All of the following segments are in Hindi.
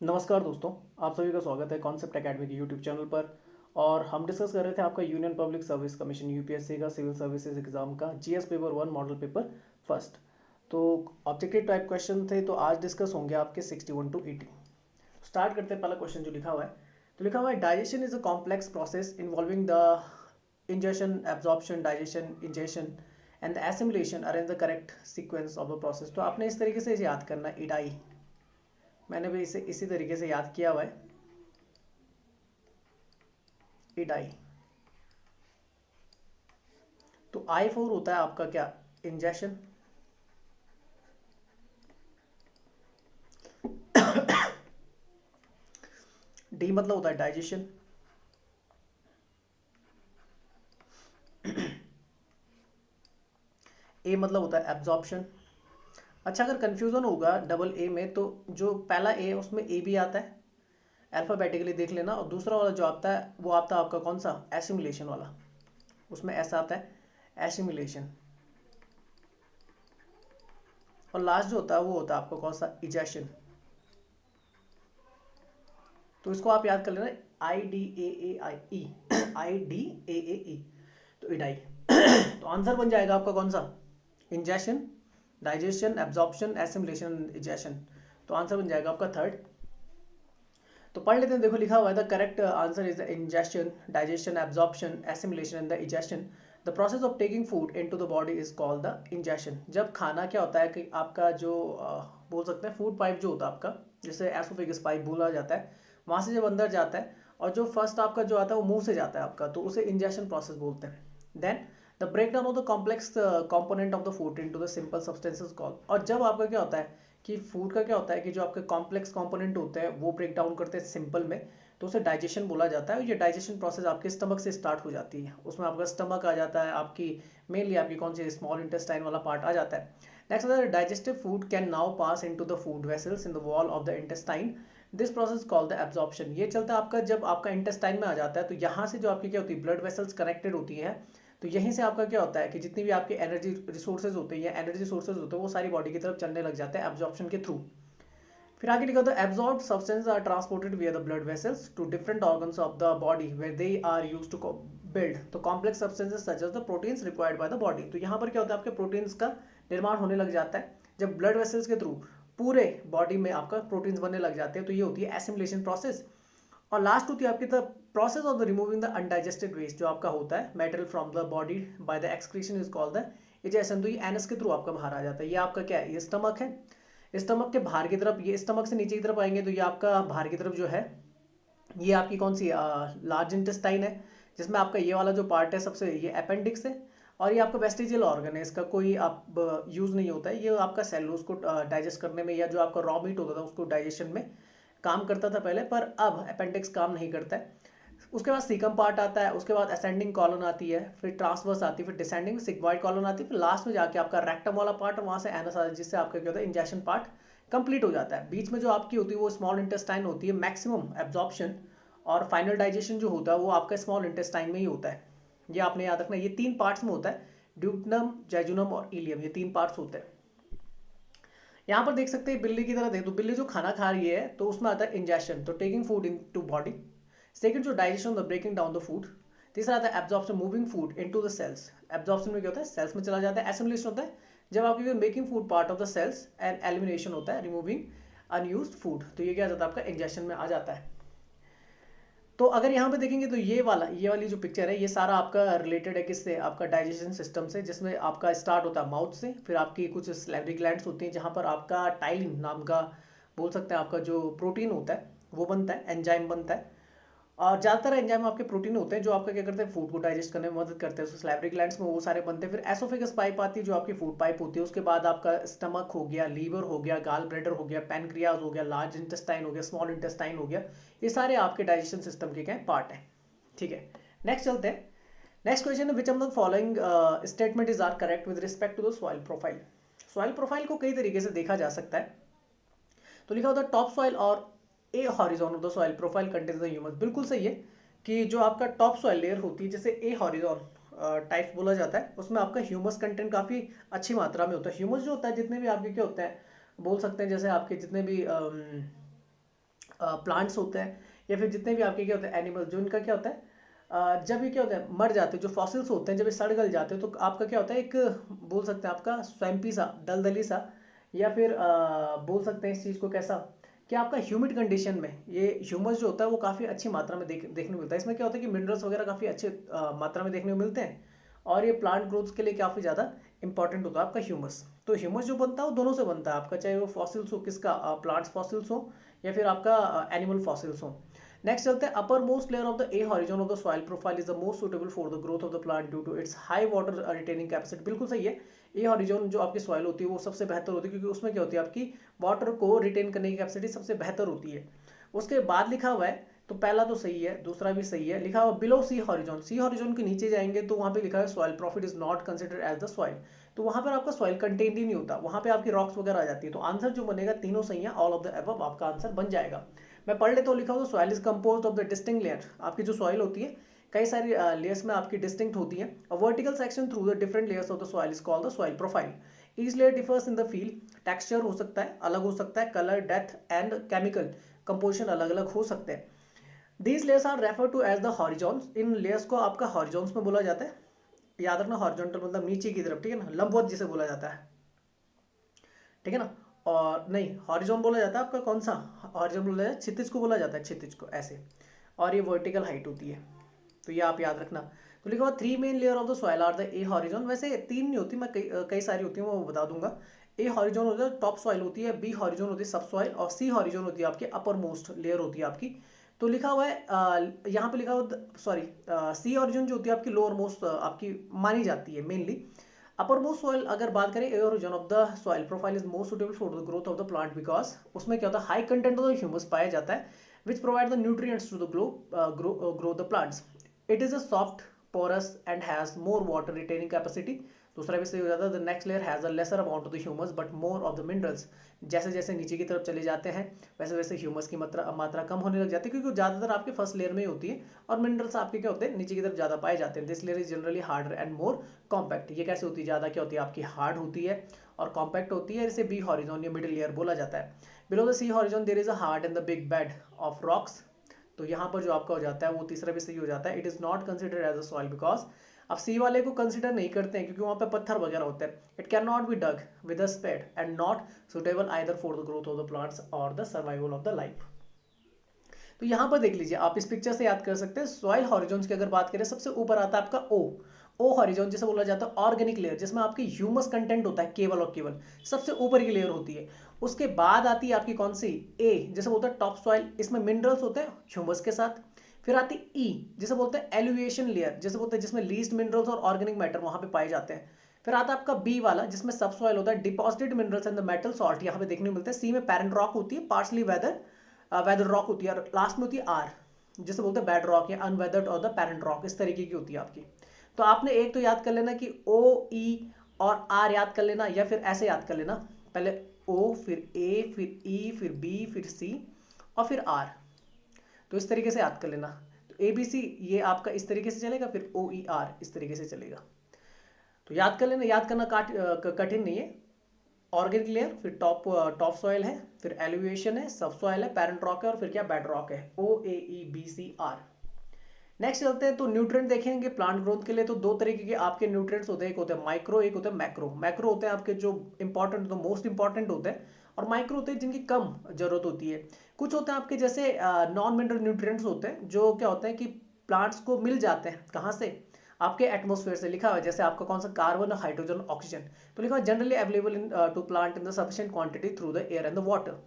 नमस्कार दोस्तों, आप सभी का स्वागत है कॉन्सेप्ट एकेडमी के यूट्यूब चैनल पर। और हम डिस्कस कर रहे थे आपका union public service commission UPSC का सिविल सर्विसेज एग्जाम का GS paper 1 model paper first. तो ऑब्जेक्टिव टाइप क्वेश्चन थे, तो आज डिस्कस होंगे आपके 61 टू 80। स्टार्ट करते हैं। पहला क्वेश्चन जो लिखा हुआ है, तो लिखा हुआ है digestion is a complex process involving the ingestion, absorption, digestion, ingestion and the assimilation are in the correct sequence of the process. तो आपने इस तरीके से इसे याद करना है, इडाई। मैंने भी इसे इसी तरीके से याद किया हुआ है, इडाई। तो I4 होता है आपका क्या, इंजेक्शन। डी मतलब होता है डाइजेशन। ए मतलब होता है एब्जॉर्प्शन। अच्छा, अगर कंफ्यूजन होगा डबल ए में, तो जो पहला ए है उसमें ए भी आता है, अल्फाबेटिकली देख लेना। और दूसरा वाला जो आता है वो आता है आपका कौन सा, एसिमुलेशन वाला, उसमें ऐसा आता है एसिमुलेशन। और लास्ट जो होता है वो होता है आपका कौन सा, इजेशन। तो इसको आप याद कर लेना, IDAAI, IDAAE, तो इडाई। तो आंसर बन जाएगा आपका कौन सा, ingestion, digestion, absorption, assimilation, egestion. तो आंसर बन जाएगा आपका थर्ड। तो पढ़ लेते हैं। देखो लिखा हुआ है, the correct answer is the ingestion, digestion, absorption, assimilation and the egestion. The process of taking food into the body is called the ingestion. जब खाना क्या होता है कि आपका जो बोल सकते हैं फूड पाइप जो होता है आपका, जिसे एसोफेगस पाइप बोला जाता है, वहाँ से जब अंदर जाता है और जो फर्स्ट आपका जो आता है वो मुंह से जाता है आपका, तो उसे इंजेशन प्रोसेस बोलते हैं। Then the break down of the complex component of the food into the simple substances called. और जब आपका क्या होता है कि फूड का क्या होता है कि जो आपके कॉम्प्लेक्स कंपोनेंट होते हैं वो ब्रेक डाउन करते हैं सिंपल में, तो उसे डाइजेशन बोला जाता है। और ये डाइजेशन प्रोसेस आपके स्टमक से स्टार्ट हो जाती है। उसमें आपका स्टमक आ जाता है, आपकी मेनली आपकी कौन सी स्मॉल इंटेस्टाइन वाला पार्ट आ जाता है। Next, digestive food can now pass into the food vessels in the wall of the intestine. This process called the absorption. ये चलता है आपका जब आपका इंटेस्टाइन में आ जाता है, तो यहाँ से जो आपकी क्या होती है, ब्लड वेसल्स कनेक्टेड होती हैं। तो यहीं से आपका क्या होता है कि जितनी भी आपकी एनर्जी रिसोर्सेज होते हैं या एनर्जी सोर्सेज होते हैं वो सारी बॉडी की तरफ चलने लग जाते हैं एब्जॉर्प्शन के थ्रू। फिर आगे लिखा था absorbed substance are transported via the blood vessels to different organs of the body where they are used to build to complex substances such as the proteins required by the body. तो यहाँ पर क्या होता है, आपके प्रोटीन्स का निर्माण होने लग जाता है जब ब्लड वेसल्स के थ्रू पूरे बॉडी में आपका प्रोटीन्स बनने लग जाते हैं। तो ये होती है एसिमुलेशन प्रोसेस। और लास्ट होती है आपकी the process of the removing the undigested waste, जो आपका होता है material from the body by the excretion is called the egestion. तो ये एनस के थ्रू आपका बाहर आ जाता है। ये आपका क्या है, ये स्टमक है। स्टमक के बाहर की तरफ, ये स्टमक से नीचे की तरफ आएंगे तो ये आपका बाहर की तरफ जो है ये आपकी कौन सी लार्ज इंटेस्टाइन है, जिसमें आपका ये वाला जो पार्ट है सबसे, ये अपेंडिक्स है। और ये आपका वेस्टिजियल ऑर्गन है, इसका कोई आप यूज़ नहीं होता है। ये आपका सेल उसको डाइजेस्ट करने में, या जो आपका रॉ मीट होता था उसको डाइजेशन में काम करता था पहले, पर अब अपेंडिक्स काम नहीं करता है। उसके बाद सीकम पार्ट आता है, उसके बाद असेंडिंग कॉलन आती है, फिर ट्रांसवर्स आती है, फिर डिसेंडिंग सिग्मॉइड कॉलन आती है, फिर लास्ट में जाके आपका रेक्टम वाला पार्ट और वहाँ से एनस आता है, जिससे आपका क्या होता है, इंजेक्शन पार्ट कंप्लीट हो जाता है। बीच में जो आपकी होती है वो स्मॉल इंटेस्टाइन होती है, मैक्सिमम एब्जॉर्प्शन और फाइनल डाइजेशन जो होता है वो आपका स्मॉल इंटेस्टाइन में ही होता है। ये आपने याद रखना, ये तीन पार्ट्स में होता है, ड्यूटनम, जैजुनम और इलियम, ये तीन पार्ट्स होते हैं। यहाँ पर देख सकते हैं बिल्ली की तरह देख, तो बिल्ली जो खाना खा रही है तो उसमें आता है इंजेक्शन, तो taking food in to body. Second जो digestion, the breaking down the food. तीसरा आता है absorption, moving food into the cells. Absorption में क्या होता है, सेल्स में चला जाता है। एसिमुलेशन होता है जब आपकी making food part of the cells. And elimination होता है रिमूविंग अनयूज्ड फूड। तो ये क्या जाता है, आपका इंजेक्शन में आ जाता है। तो अगर यहाँ पे देखेंगे तो ये वाली जो पिक्चर है ये सारा आपका रिलेटेड है किससे, आपका डाइजेशन सिस्टम से, जिसमें आपका स्टार्ट होता है माउथ से, फिर आपकी कुछ सैलिवरी ग्लैंड्स होती हैं जहाँ पर आपका टाइलिन नाम का बोल सकते हैं आपका जो प्रोटीन होता है वो बनता है, एंजाइम बनता है। और ज़्यादातर एंजाइम आपके प्रोटीन होते हैं जो आपका क्या करते हैं, फूड को डाइजेस्ट करने में मदद करते हैं। तो सैलिवरी ग्लैंड्स में वो सारे बनते हैं। फिर एसोफेगस पाइप आती है जो आपकी फूड पाइप होती है। उसके बाद आपका स्टमक हो गया, लीवर हो गया, गाल ब्लैडर हो गया, पैनक्रियाज हो गया, लार्ज इंटेस्टाइन हो गया, स्मॉल इंटेस्टाइन हो गया। ये सारे आपके डाइजेशन सिस्टम के क्या पार्ट हैं। ठीक है, नेक्स्ट चलते हैं। नेक्स्ट क्वेश्चन है, which of the following statement is are correct with respect to the soil profile. Soil profile को कई तरीके से देखा जा सकता है। तो लिखा होता है टॉप सॉइल और A horizon of the soil profile contains the humus. बिल्कुल सही है कि जो आपका टॉप सॉइल लेयर होती है, जैसे ए हॉरिजॉन टाइप बोला जाता है, उसमें आपका ह्यूमस कंटेंट काफ़ी अच्छी मात्रा में होता है। ह्यूमस जो होता है जितने भी आपके क्या होते हैं बोल सकते हैं, जैसे आपके जितने भी प्लांट्स होते हैं या फिर जितने भी आपके क्या होते हैं एनिमल्स, जो इनका क्या होता है जब ये क्या होता है मर जाते हैं, जो फॉसिल्स होते हैं जब ये सड़ गल जाते हैं, तो आपका क्या होता है एक बोल सकते हैं आपका स्वैम्पी सा, दलदली सा, या फिर बोल सकते हैं इस चीज़ को कैसा कि आपका ह्यूमिड कंडीशन में ये ह्यूमस जो होता है वो काफ़ी अच्छी मात्रा में देखने को मिलता है। इसमें क्या होता है कि मिनरल्स वगैरह काफ़ी अच्छे मात्रा में देखने को मिलते हैं, और ये प्लांट ग्रोथ के लिए काफ़ी ज़्यादा इंपॉर्टेंट होता है आपका ह्यूमस। तो ह्यूमस जो बनता है वो दोनों से बनता है आपका, चाहे वो फॉसिल्स हो, किसका प्लांट्स फॉसिल्स हो या फिर आपका एनिमल फॉसिल्स हो। नेक्स्ट चलते हैं, upper most layer of the A horizon of the soil profile is the most suitable for the growth of the plant due to its high water retaining capacity. बिल्कुल सही है, ए हॉरिजॉन जो आपकी सॉइल होती है वो सबसे बेहतर होती है, क्योंकि उसमें क्या होती है आपकी वाटर को रिटेन करने की कैपेसिटी सबसे बेहतर होती है। उसके बाद लिखा हुआ है, तो पहला तो सही है, दूसरा भी सही है, लिखा हुआ below C horizon, C horizon के नीचे जाएंगे तो वहां पे लिखा है soil profit is not considered as the soil, तो वहां पर आपका सॉइल कंटेंट ही नहीं होता, वहां पे आपकी रॉक्स वगैरह आ जाती है। तो आंसर जो बनेगा तीनों सही है, ऑल ऑफ द अबव आपका आंसर बन जाएगा। मैं पढ़ लेता हूँ, लिखा हुआ soil is composed of the distinct layer, आपकी जो सॉइल होती है कई सारी लेयर्स में आपकी डिस्टिंक्ट होती है। A vertical section through the different layers of the soil is called the soil profile. Each layer differs in the feel, texture हो सकता है अलग हो सकता है, colour, depth and chemical composition अलग अलग हो सकते हैं। These layers are refer to as the horizons, इन लेयर्स को आपका हॉरिजॉन्स में बोला जाता है। याद रखना हॉरिजॉन्टल मतलब नीचे की तरफ, ठीक है ना, लंबवत जिसे बोला जाता है, ठीक है ना। और नहीं, हॉरिजॉन बोला जाता है आपका कौन सा, हॉरिजॉन बोला जाता है क्षितिज को, बोला जाता है क्षितिज को ऐसे, और ये वर्टिकल हाइट होती है, तो ये आप याद रखना। तो लिखा हुआ three main layer of the soil are the A horizon, वैसे तीन नहीं होती, मैं कई सारी होती है वो बता दूंगा। ए हॉरिजॉन होता है टॉप सॉइल होती है, बी हॉरिजॉन होती है सब सॉइल, और सी हॉरिजॉन होती है आपकी अपर मोस्ट लेयर होती है आपकी। तो लिखा हुआ है यहाँ पे लिखा हुआ, सॉरी, सी हॉरिजॉन जो होती है आपकी लोअर मोस्ट आपकी मानी जाती है मेनली। अपर मोस्ट सॉइल अगर बात करें, A origin of the soil profile is most suitable for the growth of the plant, because उसमें क्या होता है high content of the humus पाया जाता है, which provide the nutrients to the grow the plants. It is a soft porous and has more water retaining capacity। दूसरा भी सही हो जाता है, the next layer has a lesser amount of the humus but more of the minerals. जैसे जैसे नीचे की तरफ चले जाते हैं वैसे वैसे ह्यूमस की मात्रा कम होने लग जाती है, क्योंकि ज़्यादातर आपके फर्स्ट लेयर में ही होती है, और मिनरल्स आपके क्या होते हैं नीचे की तरफ ज़्यादा पाए जाते हैं। This layer is generally harder and more compact. ये कैसे होती है, ज़्यादा क्या होती है आपकी हार्ड होती है और कॉम्पैक्ट होती है, इसे बी हॉरिजॉन या मिडिल लेयर बोला जाता है। Below the C horizon there is a hard and the big bed of rocks, तो यहाँ पर जो आपका हो जाता है वो तीसरा भी सही हो जाता है। It is not considered as a soil because, अब सी वाले को कंसिडर नहीं करते हैं क्योंकि वहाँ पे पत्थर वगैरह होते हैं। It can not be dug with a spade and not suitable either for the growth of the plants और the survival of the life. तो यहाँ पर देख लीजिए, आप इस पिक्चर से याद कर सकते हैं। सॉइल हॉरिजॉन्स की अगर बात करें, सबसे ऊपर आता है आपका ओ हॉरिजॉन, जिसे बोला जाता है ऑर्गेनिक लेयर, जिसमें आपकी ह्यूमस कंटेंट होता है केवल और केवल, सबसे ऊपर की लेयर होती है। उसके बाद आती है आपकी कौन सी, ए, जिसे बोलते हैं टॉप सॉइल, इसमें मिनरल्स होते हैं ह्यूमस के साथ। फिर आती ई, जिसे बोलते हैं एलिवेशन लेयर, जिसे बोलते हैं जिसमें लीस्ट मिनरल्स और ऑर्गेनिक मैटर वहां पे पाए जाते हैं। फिर आता है आपका बी वाला, जिसमें सब सॉइल होता है, deposited minerals and the metal salt यहाँ पे देखने को मिलते हैं। सी में पैरेंट रॉक होती है, पार्सली वेदर रॉक होती है, और लास्ट में होती है आर, जिसे बोलते हैं बेड रॉक या अनवेदर्ड और द पैरेंट रॉक, इस तरीके की होती है आपकी। तो आपने एक तो याद कर लेना कि ओ, ई और आर याद कर लेना, या फिर ऐसे याद कर लेना, पहले ओ, फिर ए, फिर ई, फिर बी, फिर सी और फिर आर, तो इस तरीके से याद कर लेना। तो ए बी सी ये आपका इस तरीके से चलेगा, फिर ओ ई आर इस तरीके से चलेगा। तो याद कर लेना, याद करना कठिन नहीं है। ऑर्गेनिक लेयर, फिर टॉप सॉइल है, फिर एलिवेशन है, सब सॉइल है, पैरेंट रॉक है, और फिर क्या बेड रॉक है। O A E B C R. Next चलते हैं, तो न्यूट्रिएंट देखेंगे प्लांट ग्रोथ के लिए। तो दो तरीके के आपके न्यूट्रिएंट्स होते हैं, एक होते हैं माइक्रो, एक होते हैं मैक्रो। मैक्रो होते हैं आपके जो इंपॉर्टेंट, तो मोस्ट इंपॉर्टेंट होते हैं, और माइक्रो होते हैं जिनकी कम जरूरत होती है। कुछ होते हैं आपके जैसे नॉन मिनरल न्यूट्रिएंट्स होते हैं, जो क्या होते हैं कि प्लांट्स को मिल जाते हैं कहाँ से, आपके एटमोस्फेयर से। लिखा हुआ है जैसे आपका कौन सा, कार्बन, हाइड्रोजन, ऑक्सीजन। तो लिखा हुआ generally available in to plant in the sufficient quantity through the air and the water.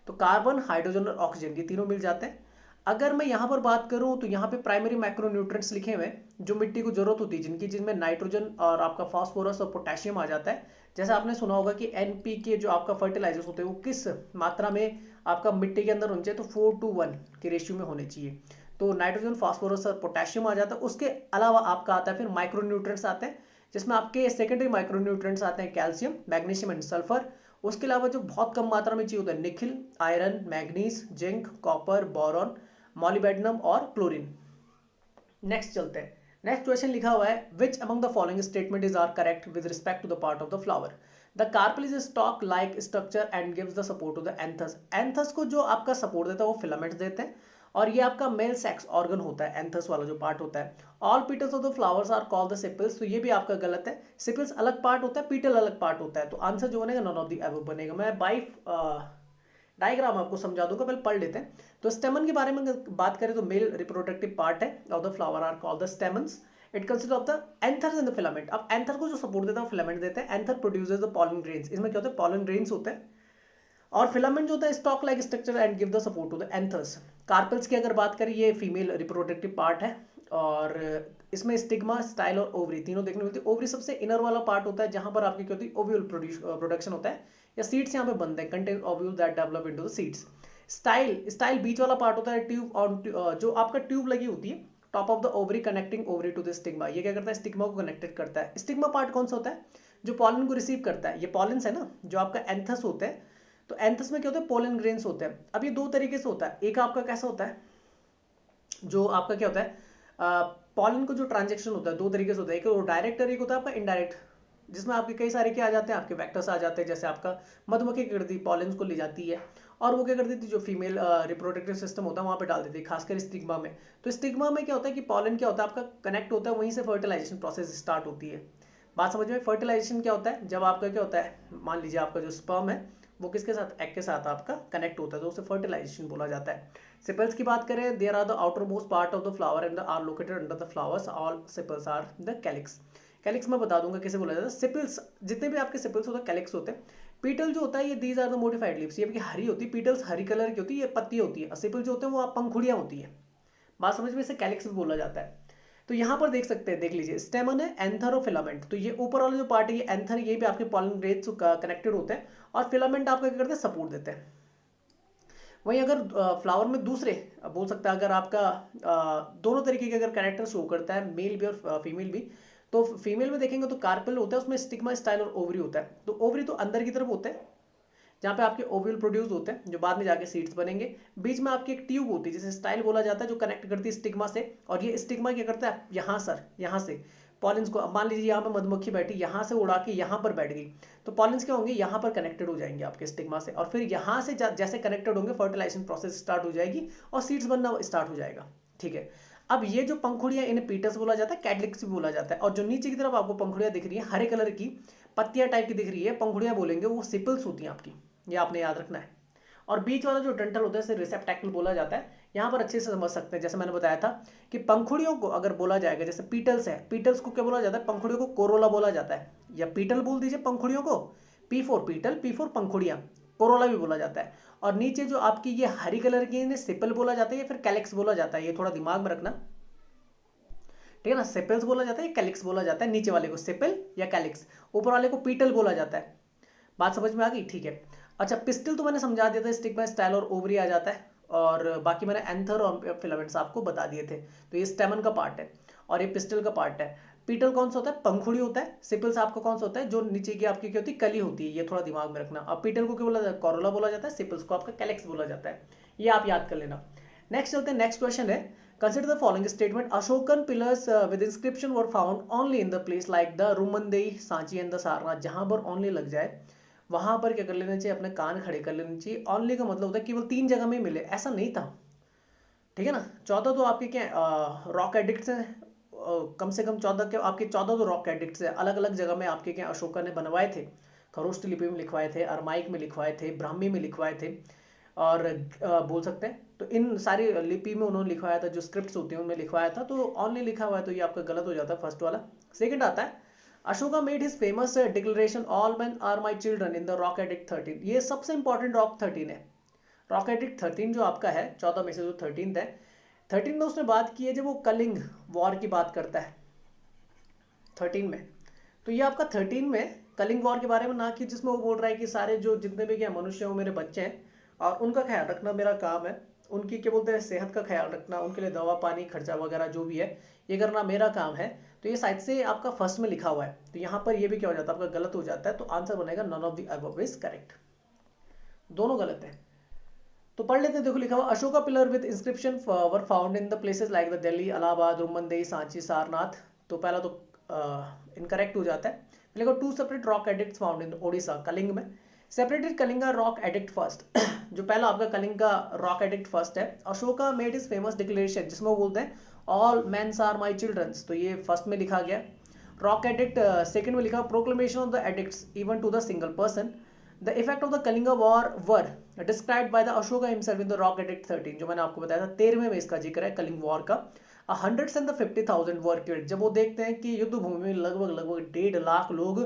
तो कार्बन, हाइड्रोजन और ऑक्सीजन, ये तीनों मिल जाते हैं। अगर मैं यहाँ पर बात करूँ तो यहाँ पे प्राइमरी मैक्रोन्यूट्रिएंट्स लिखे हुए हैं, जो मिट्टी को जरूरत होती है, जिनमें नाइट्रोजन और आपका फास्फोरस और पोटेशियम आ जाता है। जैसे आपने सुना होगा कि एनपीके जो आपका फर्टिलाइजर्स होते हैं वो किस मात्रा में आपका मिट्टी के अंदर होने चाहिए, तो 4:1 के रेशियो में होने चाहिए। तो नाइट्रोजन, फास्फोरस और पोटेशियम आ जाता है। उसके अलावा आपका आता है फिर माइक्रोन्यूट्रिएंट्स आते हैं, जिसमें आपके सेकेंडरी माइक्रोन्यूट्रिएंट्स आते हैं, कैल्शियम, मैग्नीशियम एंड सल्फर। उसके अलावा जो बहुत कम मात्रा में चाहिए होता है, nickel, iron, manganese, zinc, copper, boron, molybdenum और क्लोरीन। नेक्स्ट चलते हैं। नेक्स्ट क्वेश्चन लिखा हुआ है, which among the following statement is are correct with respect to the part of the flower. The carpel is stalk like structure and gives the support to the anthers. Anthers को जो आपका सपोर्ट देता है वो फिलामेंट्स देते हैं, और ये आपका मेल सेक्स ऑर्गन होता है, एंथस वाला जो पार्ट होता है। All petals of the flowers are called the sepals, तो ये भी आपका गलत है। सेपल्स अलग पार्ट होता है, पीटल अलग पार्ट होता है, तो आंसर जो बनेगा नॉन ऑफ द अबव बनेगा। मैं बाई डायग्राम आपको समझा दूंगा, पहले पढ़ लेते हैं। तो स्टेमन के बारे में बात करें तो मेल रिप्रोडक्टिव पार्ट है of the flower are called the stamens. It consist of the anthers and the filament. अब एंथर को जो सपोर्ट देता है वो फिलामेंट देते हैं। Anther produces the pollen grains, इसमें क्या होता है पॉलन ग्रेन्स होते हैं, और फिलामेंट जो होता है stalk like structure and give the support to the anthers. Carpels की अगर बात करें ये फीमेल रिप्रोडक्टिव पार्ट है, और इसमें स्टिग्मा, स्टाइल और ओवरी तीनों देखने मिलती है। ओवरी सबसे इनर वाला पार्ट होता है जहां पर आपकी क्या होती है ओव्यूल प्रोडक्शन होता है, या सीड्स यहाँ पे बनते हैं, contain ovule that develop into the seeds. Style बीच वाला पार्ट होता है, ट्यूब ऑन जो आपका ट्यूब लगी होती है top of the ovary connecting ovary to the stigma. ये क्या करता है स्टिग्मा को कनेक्टेड करता है। स्टिग्मा पार्ट कौन सा होता है जो पॉलन को रिसीव करता है, ये पॉलन्स है ना जो आपका एंथस होते हैं। तो एंथस में क्या होता है पोलन ग्रेन्स होते हैं। अब ये दो तरीके से होता है, एक आपका कैसा होता है जो आपका क्या होता है पॉलन को जो ट्रांजेक्शन होता है दो तरीके से होता है, एक डायरेक्ट और एक होता है आपका इनडायरेक्ट, जिसमें आपके कई सारे क्या आ जाते हैं आपके वेक्टर्स आ जाते हैं। जैसे आपका मधुमक्खी क्या करती है पॉलन्स को ले जाती है, और वो क्या करती थी जो फीमेल रिप्रोडक्टिव सिस्टम होता है वहाँ पे डाल देती है, खासकर स्टिग्मा में। तो स्टिग्मा में क्या होता है कि पॉलन क्या होता है आपका कनेक्ट होता है, वहीं से फर्टिलाइजेशन प्रोसेस स्टार्ट होती है। बात समझ में। फर्टिलाइजेशन क्या होता है जब आपका क्या होता है मान लीजिए आपका जो स्पर्म है वो किसके साथ एग के साथ आपका कनेक्ट होता है, तो उसे फर्टिलाइजेशन बोला जाता है। सेपल्स की बात करें there are the outer most part of the flower and are located under the flowers. All sepals are the calyx. Calyx में बता दूंगा कैसे बोला जाता है। सेपल्स जितने भी आपके सेपल्स होते हैं कैलिक्स होते हैं। पीटल जो होता है ये these are the modified leaves, ये हरी होती है, पीटल्स हरी कलर की होती है, ये पत्ती होती है। सेपल जो होते हैं वो आप पंखुड़ियाँ होती है। बात समझ में, इसे कैलिक्स भी बोला जाता है। तो यहाँ पर देख सकते हैं, देख लीजिए स्टेमन है, एंथर और फिलामेंट। तो ये ऊपर वाला जो पार्ट है ये एंथर, ये भी आपके पॉलन ग्रेन्स कनेक्टेड होते हैं, और फिलामेंट आपका क्या करते हैं सपोर्ट देते हैं। वहीं अगर फ्लावर में दूसरे बोल सकते हैं अगर आपका दोनों तरीके के अगर कैरेक्टर शो करता है मेल भी और फीमेल भी, तो फीमेल में देखेंगे तो कार्पेल होता है, उसमें स्टिग्मा, स्टाइल और ओवरी होता है। तो ओवरी तो अंदर की तरफ होते हैं जहाँ पे आपके ओव्यूल प्रोड्यूस होते हैं जो बाद में जाके सीड्स बनेंगे। बीच में आपकी एक ट्यूब होती है जिसे स्टाइल बोला जाता है जो कनेक्ट करती है स्टिग्मा से, और ये स्टिग्मा क्या करता है यहाँ से पॉलिन्स को, मान लीजिए यहाँ पे मधुमक्खी बैठी, यहाँ से उड़ा के यहाँ पर बैठ गई, तो पॉलिन्स क्या होंगे यहाँ पर कनेक्टेड हो जाएंगे आपके स्टिग्मा से, और फिर यहाँ से जैसे कनेक्टेड होंगे फर्टिलाइजेशन प्रोसेस स्टार्ट हो जाएगी और सीड्स बनना स्टार्ट हो जाएगा। ठीक है। अब ये जो पंखुड़ियाँ इन्हें पीटस बोला जाता है, कैटलिक्स भी बोला जाता है, और जो नीचे की तरफ आपको पंखुड़ियाँ दिख रही है हरे कलर की पत्तियाँ टाइप की दिख रही है, पंखुड़ियाँ बोलेंगे, वो सिपल्स होती हैं आपकी, ये आपने याद रखना है। और बीच वाला जो डंठल होता है इसे रिसेप्टैक्ल बोला जाता है। यहाँ पर अच्छे से समझ सकते हैं, जैसे मैंने बताया था कि पंखुड़ियों को अगर बोला जाएगा, जैसे पीटल्स है, पीटल्स को क्या बोला जाता है, पंखुड़ियों को कोरोला बोला जाता है, या पीटल बोल दीजिए पंखुड़ियों को, P4 पीटल, P4 पंखुड़ियाँ, कोरोला भी बोला जाता है। और नीचे जो आपकी ये हरी कलर की इन्हें सिपल बोला जाता है या फिर कैलिक्स बोला जाता है, ये थोड़ा दिमाग में रखना, ठीक है ना। सेपल्स बोला जाता है, कैलिक्स बोला जाता है, नीचे वाले को सेपल या कैलिक्स, ऊपर वाले को पीटल बोला जाता है। बात समझ में आ गई, ठीक है। अच्छा, पिस्टल तो मैंने समझा दिया था, स्टिग्मा, स्टाइल और ओवरी आ जाता है, और बाकी मैंने एंथर और फिलामेंट्स आपको बता दिए थे। तो ये स्टेमन का पार्ट है और ये पिस्टल का पार्ट है। पीटल कौन सा होता है, पंखुड़ी होता है। सिपल्स आपको कौन सा होता है, जो नीचे की आपकी क्या होती है, कली होती है, ये थोड़ा दिमाग में रखना। अब पीटल को क्या बोला जाता है, कोरोला बोला जाता है, सिपल्स को आपका कैलिक्स बोला जाता है, ये आप याद कर लेना। नेक्स्ट चलते हैं, नेक्स्ट क्वेश्चन है, consider the following statement, Ashokan pillars with inscription were found only in the place like the Rummindei, Sanchi and the Sarnath. जहां पर ओनली लग जाए वहां पर क्या कर लेना चाहिए, अपने कान खड़े कर लेने चाहिए। ऑनली का मतलब होता है केवल 3 जगह में मिले, ऐसा नहीं था, ठीक है ना। 14 तो आपके क्या रॉक एडिक्ट्स हैं, कम से कम 14 के आपके 14 तो रॉक एडिक्ट्स हैं, अलग अलग जगह में आपके क्या अशोका ने बनवाए थे। खरोष्ट लिपि में लिखवाए थे, अरमाइक में लिखवाए थे, ब्राह्मी में लिखवाए थे, और बोल सकते हैं तो इन सारी लिपि में उन्होंने लिखवाया था, जो स्क्रिप्ट्स होती हैं उनमें लिखवाया था। तो ऑनली लिखा हुआ है तो ये आपका गलत हो जाता है फर्स्ट वाला। सेकंड आता है, Ashoka made his famous declaration all men are my children in the rock edict 13। ये सबसे इंपॉर्टेंट रॉक 13 है। रॉक एडिक्ट 13 जो आपका है 14 में से जो 13 है, 13 में उसने बात की है जब वो कलिंग वॉर की बात करता है 13 में। तो ये आपका 13 में कलिंग वॉर के बारे में ना कि जिसमें वो बोल रहा है कि सारे जो जितने भी क्या मनुष्य हो मेरे बच्चे हैं और उनका ख्याल रखना मेरा काम है, उनकी क्या बोलते हैं सेहत का ख्याल रखना, उनके लिए दवा पानी खर्चा वगैरह जो भी है ये करना मेरा काम है। तो ये साइड से आपका फर्स्ट में लिखा हुआ है, तो यहाँ पर ये भी क्या हो जाता है आपका गलत हो जाता है। तो आंसर बनेगा none of the above is correct, दोनों गलत है। तो पढ़ लेते हैं, देखो लिखा हुआ, Ashoka pillar with inscription were found in the places like the Delhi, Allahabad, Rummindei, Sanchi, Sarnath. तो पहला तो इनकरेक्ट हो जाता है। लिखो 2 separate rock edicts found in Odisha, Kalinga में। Separated Kalinga rock edict first. जो पहला आपका कलिंगा रॉक एडिक्ट फर्स्ट है, Ashoka made is famous declaration, जिसमें वो बोलते हैं all mens are my childrens, तो ये फर्स्ट में लिखा गया। रॉक एडिक्ट सेकंड में लिखा proclamation of the edicts even to the single person. The effect of the Kalinga war were described by the Ashoka himself in the rock edict 13, जो मैंने आपको बताया था 13वें में इसका जिक्र है कलिंग वॉर का। 150,000 वर किल्ड, जब वो देखते हैं कि युद्ध भूमि में लगभग 1.5 लाख लोग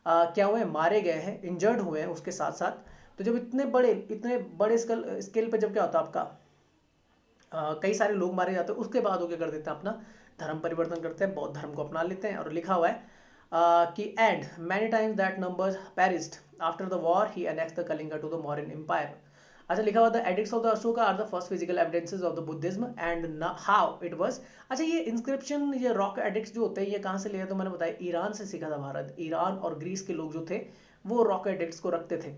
क्या हुए, मारे गए हैं, इंजर्ड हुए हैं उसके साथ साथ। तो जब इतने बड़े स्केल पे जब क्या होता है आपका कई सारे लोग मारे जाते हैं, उसके बाद वो क्या कर देते हैं, अपना धर्म परिवर्तन करते हैं, बौद्ध धर्म को अपना लेते हैं। और लिखा हुआ है कि and many times that numbers perished after the war he annexed the Kalinga to the Mauryan empire. अच्छा, लिखा हुआ the edicts of the Ashoka are the first physical evidences of the Buddhism and how it was. अच्छा, ये इंस्क्रिप्शन, ये रॉक एडिक्ट्स जो होते हैं, ये कहाँ से लिया, तो मैंने बताया ईरान से सीखा था भारत। ईरान और ग्रीस के लोग जो थे वो रॉक एडिक्ट्स को रखते थे।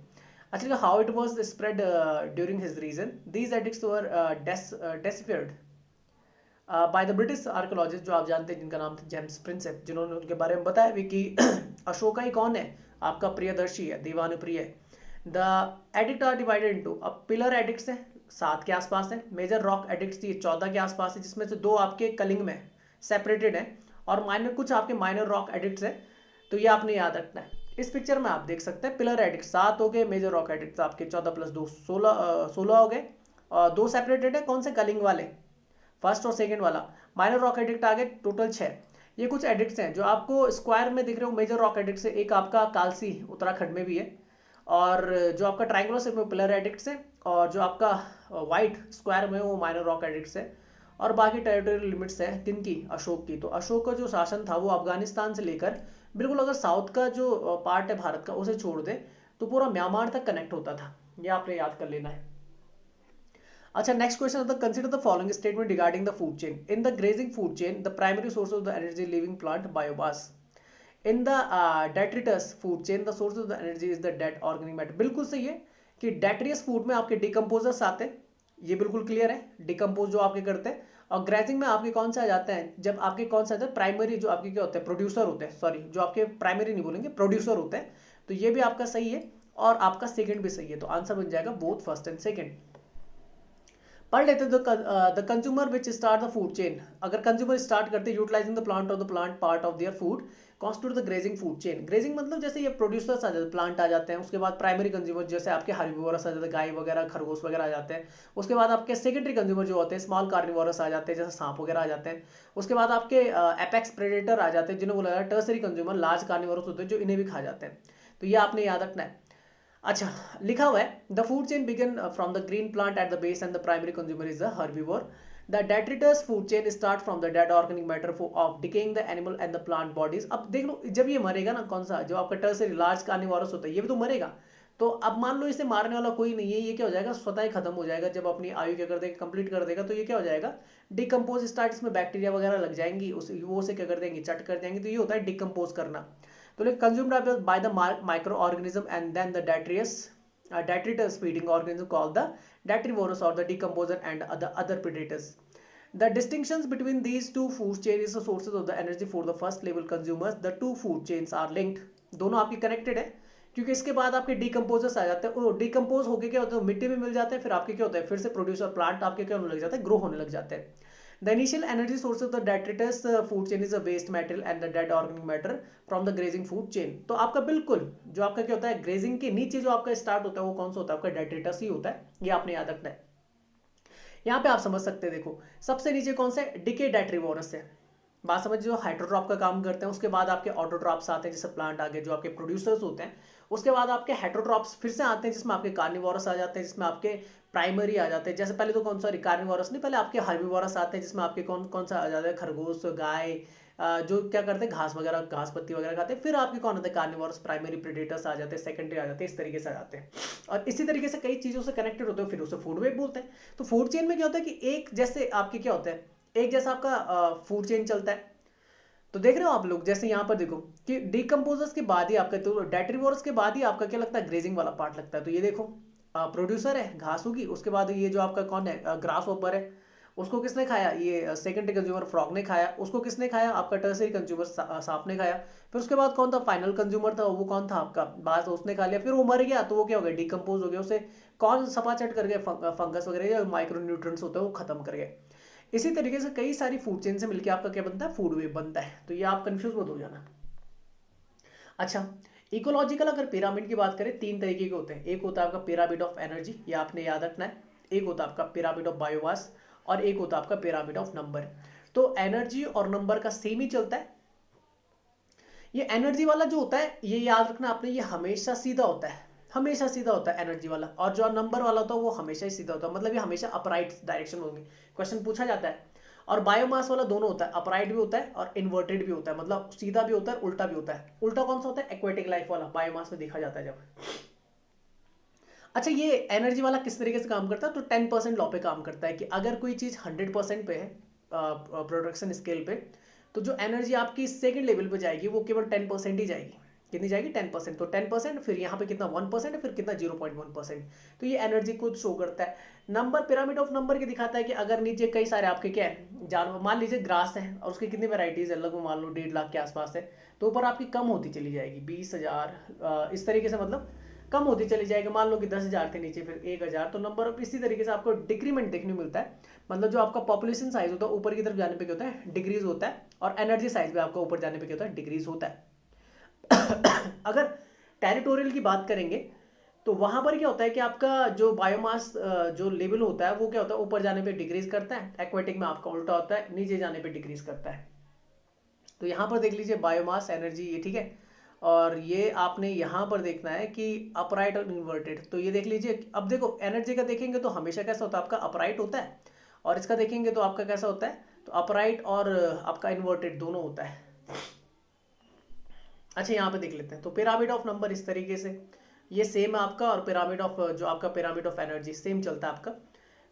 अच्छा, how it was spread during his region, these edicts were deciphered by the British archaeologist, जो आप जानते हैं जिनका नाम था जेम्स प्रिंसेप, जिन्होंने उनके बारे में बताया भी कि अशोका ही कौन है, आपका प्रियदर्शी है, दीवानुप्रिय है। The edict are divided into, अब पिलर एडिक्ट्स हैं 7 के आसपास है, मेजर रॉक एडिक्ट्स ये 14 के आसपास है, जिसमें से 2 आपके कलिंग में सेपरेटेड है, और माइनर कुछ आपके माइनर रॉक एडिक्ट्स हैं। तो ये आपने याद रखना है। इस पिक्चर में आप देख सकते हैं पिलर एडिक्ट 7 हो गए, मेजर रॉक एडिक्ट्स आपके 14 + 2 16 हो गए, और 2 सेपरेटेड है, कौन से, कलिंग वाले, फर्स्ट और सेकंड वाला। माइनर रॉक एडिक्ट आ गए टोटल 6। ये कुछ एडिक्ट्स हैं जो आपको स्क्वायर में दिख रहे हो, मेजर रॉक एडिक्ट्स है। एक आपका कालसी उत्तराखंड में भी है, और जो आपका ट्रायंगुलर शेप में पिलर एडिक्ट्स है, और जो आपका वाइट स्क्वायर में वो माइनर रॉक एडिक्ट्स है। और बाकी टेरिटोरियल लिमिट्स है किनकी, अशोक की। तो अशोक का जो शासन था वो अफगानिस्तान से लेकर बिल्कुल, अगर साउथ का जो पार्ट है भारत का उसे छोड़ दे तो पूरा म्यांमार तक कनेक्ट होता था। ये आपने याद कर लेना है। अच्छा, नेक्स्ट क्वेश्चन होता है consider the following statement regarding the food chain. In the grazing food chain the primary source of the energy living plant biomass. In the detritus food chain the source of the energy is the dead organic matter. बिल्कुल सही है कि डेट्रियस फूड में आपके डिकम्पोजर्स आते हैं, ये बिल्कुल क्लियर है, डिकम्पोज जो आपके करते हैं। और ग्रेजिंग में आपके कौन से आ जाते हैं, जब आपके कौन सा आता है, प्राइमरी जो आपके क्या होते हैं, प्रोड्यूसर होते हैं, सॉरी जो आपके प्राइमरी नहीं बोलेंगे, प्रोड्यूसर होते हैं। तो ये भी आपका सही है, और आपका सेकंड भी सही है, तो आंसर बन जाएगा बोथ फर्स्ट एंड सेकंड। पढ़ लेते the consumer which start the food chain. अगर कंज्यूमर स्टार्ट करते यूटिलाइजिंग द प्लांट और the plant part of their food constitute the grazing food chain. Grazing मतलब जैसे ये प्रोड्यूसर्स आ जाते हैं, प्लांट आ जाते हैं, उसके बाद प्राइमरी कंज्यूमर जैसे आपके हार्बिवोरस आ जाते हैं, गाय वगैरह खरगोश वगैरह आ जाते हैं। उसके बाद आपके सेकेंडरी कंज्यूमर जो होते हैं स्मॉल कार्निवोरस आ जाते हैं, जैसे सांप वगैरह आ जाते हैं। उसके बाद आपके एपेक्स प्रेडेटर आ जाते हैं, जिन्हें बोला जाता है टर्सरी कंज्यूमर, लार्ज कार्निवोरस होते हैं जो इन्हें भी खा जाते हैं। तो ये आपने याद रखना है। अच्छा, लिखा हुआ है the food chain begin from the green plant at the base and the primary consumer is the herbivore. The detritus food chain start from the dead organic matter of decaying the animal and the plant bodies. अब देख लो, जब ये मरेगा ना, कौन सा, जो आपका टर्सरी लार्ज कार्निवोरस होता है, ये भी तो मरेगा। तो अब मान लो इसे मारने वाला कोई नहीं है, ये क्या हो जाएगा, स्वतः ही खत्म हो जाएगा। जब अपनी आयु क्या कर देगा, कंप्लीट कर देगा, तो ये क्या हो जाएगा, डिकम्पोज स्टार्ट, इसमें बैक्टीरिया वगैरह लग जाएंगी, वो से क्या कर देंगे, चट कर देंगे। तो ये होता है डिकम्पोज करना। तो like consumed by the micro organism and then the detritus feeding organism called the detrivorous or the decomposer and other predators. The distinctions between these two food chains is the sources of the energy for the first level consumers. The two food chains are linked. दोनों आपके कनेक्टेड है, क्योंकि इसके बाद आपके डिकम्पोजर्स आ जाते हैं। वो डिकम्पोज होकर क्या होता है, मिट्टी में मिल जाते हैं, फिर आपके क्या होता है, फिर से प्रोड्यूसर प्लांट आपके क्या होने लग जाता है, ग्रो होने लग जाते हैं। The initial energy source of the detritus food chain is a waste material and the dead organic matter from the grazing food chain. तो आपका बिल्कुल जो आपका क्या होता है, ग्रेजिंग के नीचे जो आपका स्टार्ट होता है वो कौन सा होता है, आपका डेट्रिटस ही होता है। ये आपने याद रखना है। यहाँ पे आप समझ सकते हैं, देखो सबसे नीचे कौन सा है, डिके डेट्रीवोरस है। बात समझ, जो हाइड्रोट्रॉप का काम करते हैं। उसके बाद आपके ऑटोट्रॉप्स आते हैं, जैसे प्लांट आगे जो आपके प्रोड्यूसर्स होते हैं। उसके बाद आपके हेट्रोट्रॉप्स फिर से आते हैं, जिसमें आपके कार्निवोरस आ जाते हैं, जिसमें आपके प्राइमरी आ जाते हैं। जैसे पहले तो कौन सा, कार्निवोरस नहीं, पहले आपके हार्बिवोरस आते हैं, जिसमें आपके कौन कौन सा आ जाता है, खरगोश, गाय, जो क्या करते हैं, घास वगैरह, घास पत्ती वगैरह खाते हैं। फिर आपके कौन आते हैं, कार्निवोरस, प्राइमरी प्रेडेटर्स आ जाते हैं, सेकेंडरी आ जाते हैं, इस तरीके से आ जाते हैं। और इसी तरीके से कई चीज़ों से कनेक्टेड होते हैं, फिर उसे फूड वेब बोलते हैं। तो फूड चेन में क्या होता है कि एक जैसे आपके क्या होता है, एक जैसा आपका फूड चेन चलता है। तो देख रहे हो आप लोग, जैसे यहाँ पर देखो कि डिकम्पोजर्स के बाद ही आपका, तो डेट्रीवोरस के बाद ही आपका क्या लगता है, ग्रेजिंग वाला पार्ट लगता है। तो ये देखो प्रोड्यूसर है, घास होगी, उसके बाद ये जो आपका कौन है, ग्रास होपर है, उसको किसने खाया, ये सेकेंडरी कंज्यूमर फ्रॉग ने खाया। उसको किसने खाया, आपका टर्सरी कंज्यूमर सांप ने खाया। फिर उसके बाद कौन था, फाइनल कंज्यूमर था, वो कौन था आपका बाज, उसने खा लिया। फिर वो मर गया तो वो क्या हो गया, डिकम्पोज हो गया, उसे कौन सपाचट कर गया, फंगस वगैरह या माइक्रो न्यूट्रिएंट्स होते हैं वो खत्म कर गए। इसी तरीके से कई सारी फूड चेन से मिलकर आपका क्या बनता है, फूड वेब बनता है। तो ये आप कंफ्यूज मत हो जाना। अच्छा, इकोलॉजिकल अगर पिरामिड की बात करें, तीन तरीके के होते हैं। एक होता है आपका पिरामिड ऑफ एनर्जी, ये आपने याद रखना है। एक होता है आपका पिरामिड ऑफ बायोमास, और एक होता है आपका पिरामिड ऑफ नंबर। तो एनर्जी और नंबर का सेम ही चलता है। ये एनर्जी वाला जो होता है, ये याद रखना आपने, ये हमेशा सीधा होता है, हमेशा सीधा होता है एनर्जी वाला। और जो नंबर वाला होता है वो हमेशा ही सीधा होता है, मतलब ये हमेशा अपराइट डायरेक्शन होंगे, क्वेश्चन पूछा जाता है। और बायोमास वाला दोनों होता है, अपराइट भी होता है और इन्वर्टेड भी होता है, मतलब सीधा भी होता है उल्टा भी होता है। उल्टा कौन सा होता है, एक्वेटिक लाइफ वाला, बायोमास में देखा जाता है जब। अच्छा, ये एनर्जी वाला किस तरीके से काम करता है, तो 10% लॉ पे काम करता है कि अगर कोई चीज़ 100% पे है प्रोडक्शन स्केल पे, तो जो एनर्जी आपकी सेकंड लेवल पे जाएगी वो केवल 10% ही जाएगी। कितनी जाएगी, 10%। तो 10%, फिर यहाँ पे कितना 1% है, फिर कितना 0.1%। तो ये एनर्जी को शो करता है। नंबर, पिरामिड ऑफ नंबर के दिखाता है कि अगर नीचे कई सारे आपके क्या है जानवर, मान लीजिए ग्रास है और उसकी कितनी वेराइटीज है, लगभग मान लो 1.5 लाख के आसपास है, तो ऊपर आपकी कम होती चली जाएगी, 20,000 इस तरीके से, मतलब कम होती चली जाएगी। मान लो कि 10,000 थे नीचे, फिर 1,000, तो नंबर ऑफ इसी तरीके से आपको डिक्रीमेंट देखने को मिलता है। मतलब जो आपका पॉपुलेशन साइज होता है ऊपर की तरफ जाने पे क्या होता है, डिक्रीज होता है, और एनर्जी साइज भी आपका ऊपर जाने पे क्या होता है, डिक्रीज होता है। अगर टेरिटोरियल की बात करेंगे तो वहां पर क्या होता है कि आपका जो बायोमास जो लेवल होता है वो क्या होता है, ऊपर जाने पे डिक्रीज करता है। एक्वेटिक में आपका उल्टा होता है, नीचे जाने पे डिक्रीज करता है। तो यहाँ पर देख लीजिए बायोमास एनर्जी, ये ठीक है। और ये आपने यहाँ पर देखना है कि अपराइट और इन्वर्टेड। तो ये देख लीजिए, अब देखो एनर्जी का देखेंगे तो हमेशा कैसा होता है, आपका अपराइट होता है, और इसका देखेंगे तो आपका कैसा होता है, तो अपराइट और आपका इन्वर्टेड दोनों होता है। अच्छा, यहाँ पे देख लेते हैं, तो पिरामिड ऑफ नंबर इस तरीके से ये सेम है आपका, और पिरामिड ऑफ जो आपका पिरामिड ऑफ एनर्जी सेम चलता है आपका,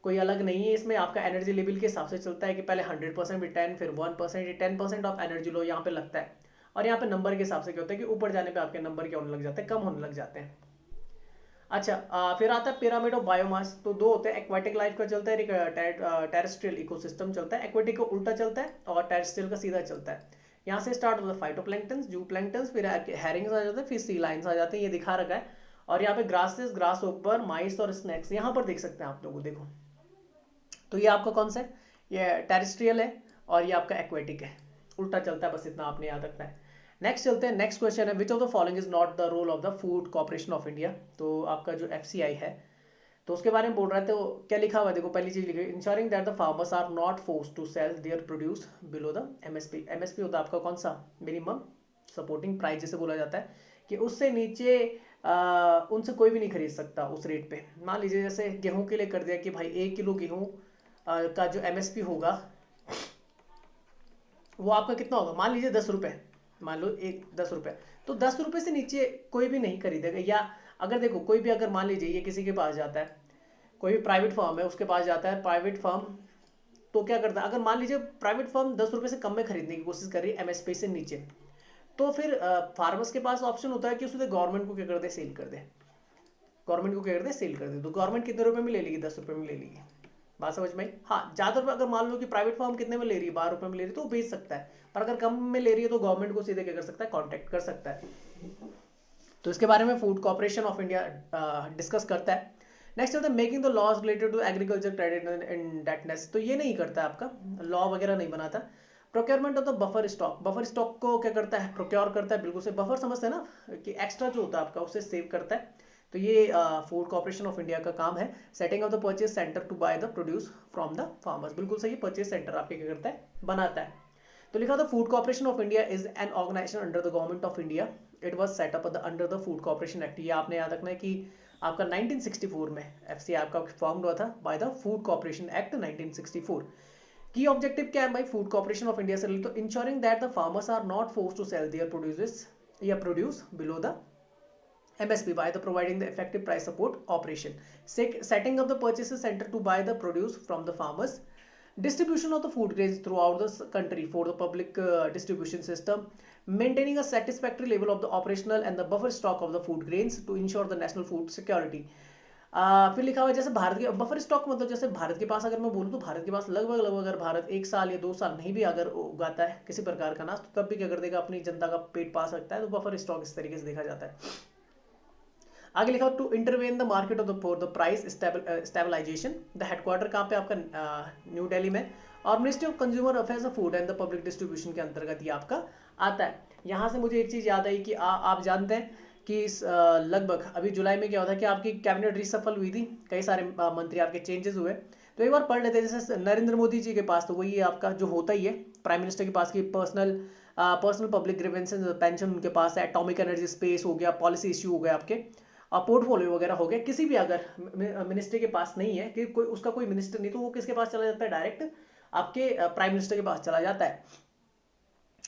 कोई अलग नहीं है इसमें। आपका एनर्जी लेवल के हिसाब से चलता है कि पहले 100% फिर 10, फिर 1%, 10% ऑफ एनर्जी लो यहाँ पे लगता है। और यहाँ पे नंबर के हिसाब से क्या होता है कि ऊपर जाने पे आपके नंबर क्या होने लग जाते हैं, कम होने लग जाते हैं। अच्छा, फिर आता है पिरामिड ऑफ बायोमास। तो दो होते हैं, एक्वाटिक लाइफ का चलता है, एक टेरेस्ट्रियल इकोसिस्टम चलता है। एक्वाटिक का उल्टा चलता है और टेरेस्ट्रियल का सीधा चलता है। यहाँ से स्टार्ट होता है फाइटोप्लैंक्टन्स, जूप्लैंक्टन्स, फिर हैरिंग्स आ जाते हैं, फिर सी लाइन्स आ जाते हैं, ये दिखा रखा है। और यहाँ पे ग्रासेस, ग्रास ऊपर, माइस और स्नैक्स यहाँ पर देख सकते हैं आप लोग, देखो। तो ये आपका कौन सा है, ये टेरेस्ट्रियल है, और ये आपका एक्वेटिक है, उल्टा चलता है, बस इतना आपने याद रखना है। नेक्स्ट चलते हैं, नेक्स्ट क्वेश्चन है, which of the following is not the role of the food corporation of India. तो आपका जो एफसीआई है, तो उसके बारे में बोल रहे थे, तो क्या लिखा हुआ है, देखो पहली चीज लिखी, ensuring that the farmers are not forced to sell their produce below the MSP. MSP होता है आपका कौन सा, मिनिमम सपोर्टिंग प्राइस जिसे बोला जाता है, कि उससे नीचे उनसे कोई भी नहीं खरीद सकता उस रेट पे। मान लीजिए जैसे गेहूं के लिए कर दिया कि भाई 1 किलो गेहूं का जो एमएसपी होगा वो आपका कितना होगा, मान लीजिए 10 रुपये, मान लो एक 10 रुपये, तो 10 रुपये से नीचे कोई भी नहीं खरीदेगा। या अगर देखो कोई भी, अगर मान लीजिए ये किसी के पास जाता है, कोई भी प्राइवेट फर्म है उसके पास जाता है, प्राइवेट फर्म तो क्या करता है, अगर मान लीजिए प्राइवेट फर्म 10 रुपये से कम में खरीदने की कोशिश कर रही है एमएसपी से नीचे, तो फिर फार्मर्स के पास ऑप्शन होता है कि उसे गवर्नमेंट को क्या कर दे, सेल कर दे। गवर्नमेंट को क्या कर दे, सेल कर दे। तो गवर्नमेंट कितने रुपए में ले लेगी, 10 रुपये में ले लेगी। बात समझ में आई। हाँ, ज़्यादा रुपये अगर मान लो कि प्राइवेट फर्म कितने में ले रही है, 12 रुपये में ले रही है, तो वो बेच सकता है। पर अगर कम में ले रही है तो गवर्नमेंट को सीधे क्या कर सकता है, कॉन्टैक्ट कर सकता है। तो इसके बारे में food corporation of India discuss करता है। नेक्स्ट होता है making the laws related to agriculture credit and indebtedness. तो ये नहीं करता है, आपका लॉ वगैरह नहीं बनाता। Procurement of the buffer stock, buffer stock को क्या करता है, प्रोक्योर करता है, बिल्कुल से बफर समझते हैं ना, कि एक्स्ट्रा जो होता है आपका उसे सेव करता है। तो ये फूड कॉर्पोरेशन ऑफ इंडिया का काम है। Setting of the purchase centre to buy the produce from the farmers, बिल्कुल सही, परचेज सेंटर आपके क्या करता है, बनाता है। तो लिखा था food corporation of India is an organisation under the government of India. It was set up under the food corporation act. ये आपने याद रखना है कि आपका 1964 में एफसीआई आपका फॉर्म हुआ था by the food corporation act 1964। की ऑब्जेक्टिव क्या है भाई फूड कॉर्पोरेशन ऑफ इंडिया से, तो insuring that the farmers are not forced to sell their produces या produce below the MSP by the providing the effective price support operation, setting up the purchases center to buy the produce from the farmers, distribution of the food grains throughout the country for the public distribution system, maintaining a satisfactory level of the operational and the buffer stock of the food grains to ensure the national food security. फिर लिखा हुआ है जैसे भारत के बफर स्टॉक, मतलब जैसे भारत के पास अगर मैं बोलूँ तो भारत के पास लगभग लगभग अगर भारत 1 साल या 2 साल नहीं भी अगर उगाता है किसी प्रकार का अनाज, तो तब भी क्या कर देगा, अपनी जनता का पेट पा सकता है। तो बफर स्टॉक इस तरीके से देखा जाता है। आगे लिखा to intervene the market of the for the price stabilisation. The headquarter कहाँ पे आपका, न्यू दिल्ली में, और ministry of consumer affairs, food and the public distribution के अंतर्गत ये आपका आता है। यहाँ से मुझे एक चीज़ याद आई कि आप जानते हैं कि लगभग अभी जुलाई में क्या होता है कि आपकी कैबिनेट रिसफल हुई थी, कई सारे मंत्री आपके चेंजेस हुए। तो एक बार पढ़ लेते हैं। जैसे नरेंद्र मोदी जी के पास तो वही आपका जो होता ही है प्राइम मिनिस्टर के पास की पर्सनल पब्लिक ग्रीवेंसेस, पेंशन उनके पास है, एटॉमिक एनर्जी स्पेस हो गया, पॉलिसी इश्यू हो गया आपके, पोर्टफोलियो वगैरह हो गया। किसी भी अगर मिनिस्टर के पास नहीं है कि कोई उसका कोई मिनिस्टर नहीं, तो वो किसके पास चला जाता है, डायरेक्ट आपके प्राइम मिनिस्टर के पास चला जाता है।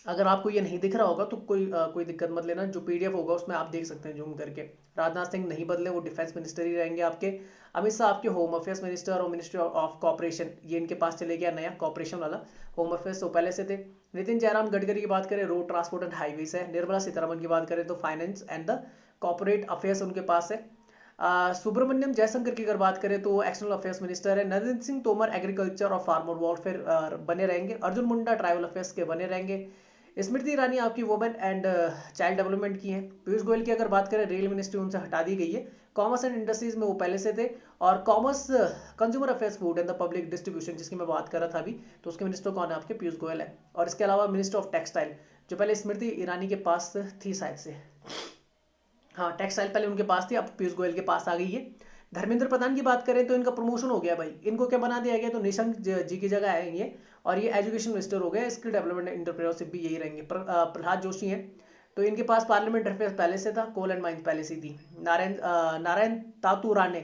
अगर आपको ये नहीं दिख रहा होगा तो कोई दिक्कत मत लेना, जो पीडीएफ होगा उसमें आप देख सकते हैं जूम करके। राजनाथ सिंह नहीं बदले, वो डिफेंस मिनिस्टर ही रहेंगे आपके। अमित शाह आपके होम अफेयर्स मिनिस्टर और मिनिस्ट्री ऑफ कॉपरेशन, ये इनके पास चले गया नया कॉपरेशन वाला। होम अफेयर्स तो पहले से थे। नितिन जयराम गडकरी की बात करें, रोड ट्रांसपोर्ट एंड हाईवेज है। निर्मला सीतारमन की बात करें तो finance and the corporate affairs उनके पास है। सुब्रमण्यम जयशंकर की अगर बात करें तो एक्सटर्नल अफेयर्स मिनिस्टर है। नरेंद्र सिंह तोमर एग्रीकल्चर और फार्मर वेलफेयर बने रहेंगे। अर्जुन मुंडा ट्राइबल अफेयर्स के बने रहेंगे। स्मृति ईरानी आपकी वुमेन एंड चाइल्ड डेवलपमेंट की है। पीयूष गोयल की अगर बात करें, रेल मिनिस्ट्री उनसे हटा दी गई है। कॉमर्स एंड इंडस्ट्रीज में वो पहले से थे। और commerce, consumer affairs, food and the public distribution जिसकी मैं बात कर रहा था अभी, तो उसके मिनिस्टर कौन है आपके, पीयूष गोयल है। और इसके अलावा मिनिस्टर ऑफ टेक्सटाइल, जो पहले स्मृति ईरानी के पास थी शायद से, हाँ टेक्सटाइल पहले उनके पास थी, अब पीयूष गोयल के पास आ गई है। धर्मेंद्र प्रधान की बात करें तो इनका प्रमोशन हो गया भाई, इनको क्या बना दिया गया, तो निशंक जी की जगह आए ये, और ये एजुकेशन मिनिस्टर हो गए। स्किल डेवलपमेंट एंटरप्रेन्योरशिप भी यही रहेंगे। प्रहलाद जोशी हैं, तो इनके पास पार्लियामेंट अफेयर्स पहले से था, कोल एंड माइंस पहले से थी। नारायण तातू राणे,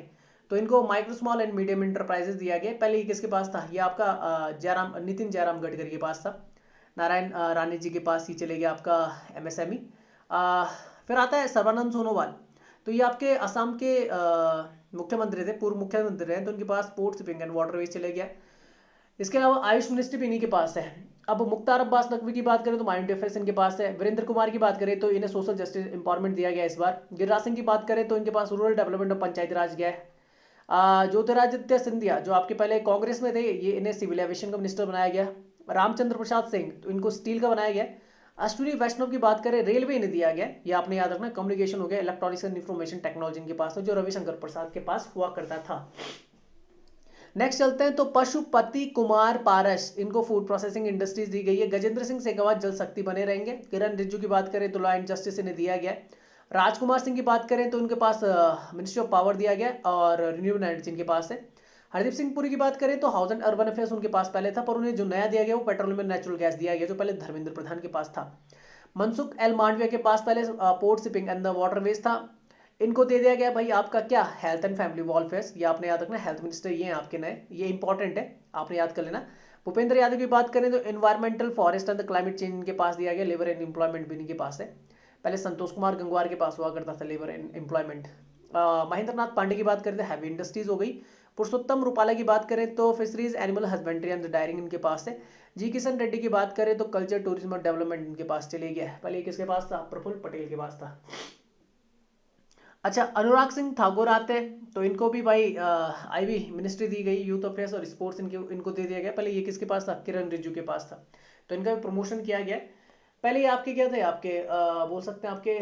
तो इनको micro small and medium enterprises दिया गया। पहले ये किसके पास था, ये आपका नितिन जयराम गडकरी के पास था। नारायण राणे जी के पास ही चले गया आपका एमएसएमई। फिर आता है सर्बानंद सोनोवाल, तो ये आपके असम के मुख्यमंत्री थे, पूर्व मुख्यमंत्री रहे, तो उनके पास पोर्ट शिपिंग एंड वाटरवेज चले गया। इसके अलावा आयुष मिनिस्ट्री भी इन्हीं के पास है। अब मुख्तार अब्बास नकवी की बात करें तो माइंड अफेयर्स इनके पास है। वीरेंद्र कुमार की बात करें तो इन्हें सोशल जस्टिस इंपावरमेंट दिया गया इस बार। गिरिराज सिंह की बात करें तो इनके पास रूरल डेवलपमेंट और पंचायती राज गया है। ज्योतिरादित्य सिंधिया जो आपके पहले कांग्रेस में थे, ये इन्हें सिविल एविएशन का मिनिस्टर बनाया गया। रामचंद्र प्रसाद सिंह, तो इनको स्टील का बनाया गया। अश्विनी वैष्णव की बात करें, रेलवे इन्हें दिया गया, ये आपने याद रखना। कम्युनिकेशन हो गया, इलेक्ट्रॉनिक्स एंड इंफॉर्मेशन टेक्नोलॉजी इनके पास है, जो रविशंकर प्रसाद के पास हुआ करता था। नेक्स्ट चलते हैं तो पशुपति कुमार पारस, इनको फूड प्रोसेसिंग इंडस्ट्रीज दी गई है। गजेंद्र सिंह शेखावत जल शक्ति बने रहेंगे। किरण रिजिजू की बात करें तो लॉ एंड जस्टिस इन्हें दिया गया। राजकुमार सिंह की बात करें तो उनके पास मिनिस्ट्री ऑफ पावर दिया गया और रिन्यूएबल एनर्जी इनके पास है। हरदीप सिंह पुरी की बात करें तो हाउस एंड अर्बन अफेयर्स उनके पास पहले था, पर उन्हें जो नया दिया गया वो पेट्रोलियम एंड नेचुरल गैस दिया गया, जो पहले धर्मेंद्र प्रधान के पास था। मनसुख एल मांडविया के पास पहले port shipping and the waterways था, इनको दे दिया गया भाई आपका क्या, हेल्थ एंड फैमिली वेलफेयर, ये आपने याद रखना। हेल्थ मिनिस्टर ये हैं आपके नए, ये इंपॉर्टेंट है, आपने याद कर लेना। भूपेंद्र यादव की बात करें तो environmental, forest and the climate change इनके पास दिया गया। लेबर एंड एम्प्लॉयमेंट भी इनके पास है, पहले संतोष कुमार गंगवार के पास हुआ करता था labour and employment. Mahendra Nath Pandey की बात करें तो हैवी इंडस्ट्रीज हो गई। पुरुषोत्तम रूपाला की बात करें तो fisheries, animal husbandry and daring इनके पास है। जी किशन रेड्डी की बात करें तो कल्चर, टूरिज्म और डेवलपमेंट इनके पास चले गया है, पहले किसके पास था, प्रफुल्ल पटेल के पास था। अच्छा, अनुराग सिंह ठाकुर आते हैं, तो इनको भी भाई आईवी मिनिस्ट्री दी गई, यूथ अफेयर्स और स्पोर्ट्स इनको दे दिया गया। पहले ये किसके पास था, किरण रिजिजू के पास था, तो इनका भी प्रमोशन किया गया। पहले ये आपके क्या थे, आपके बोल सकते हैं आपके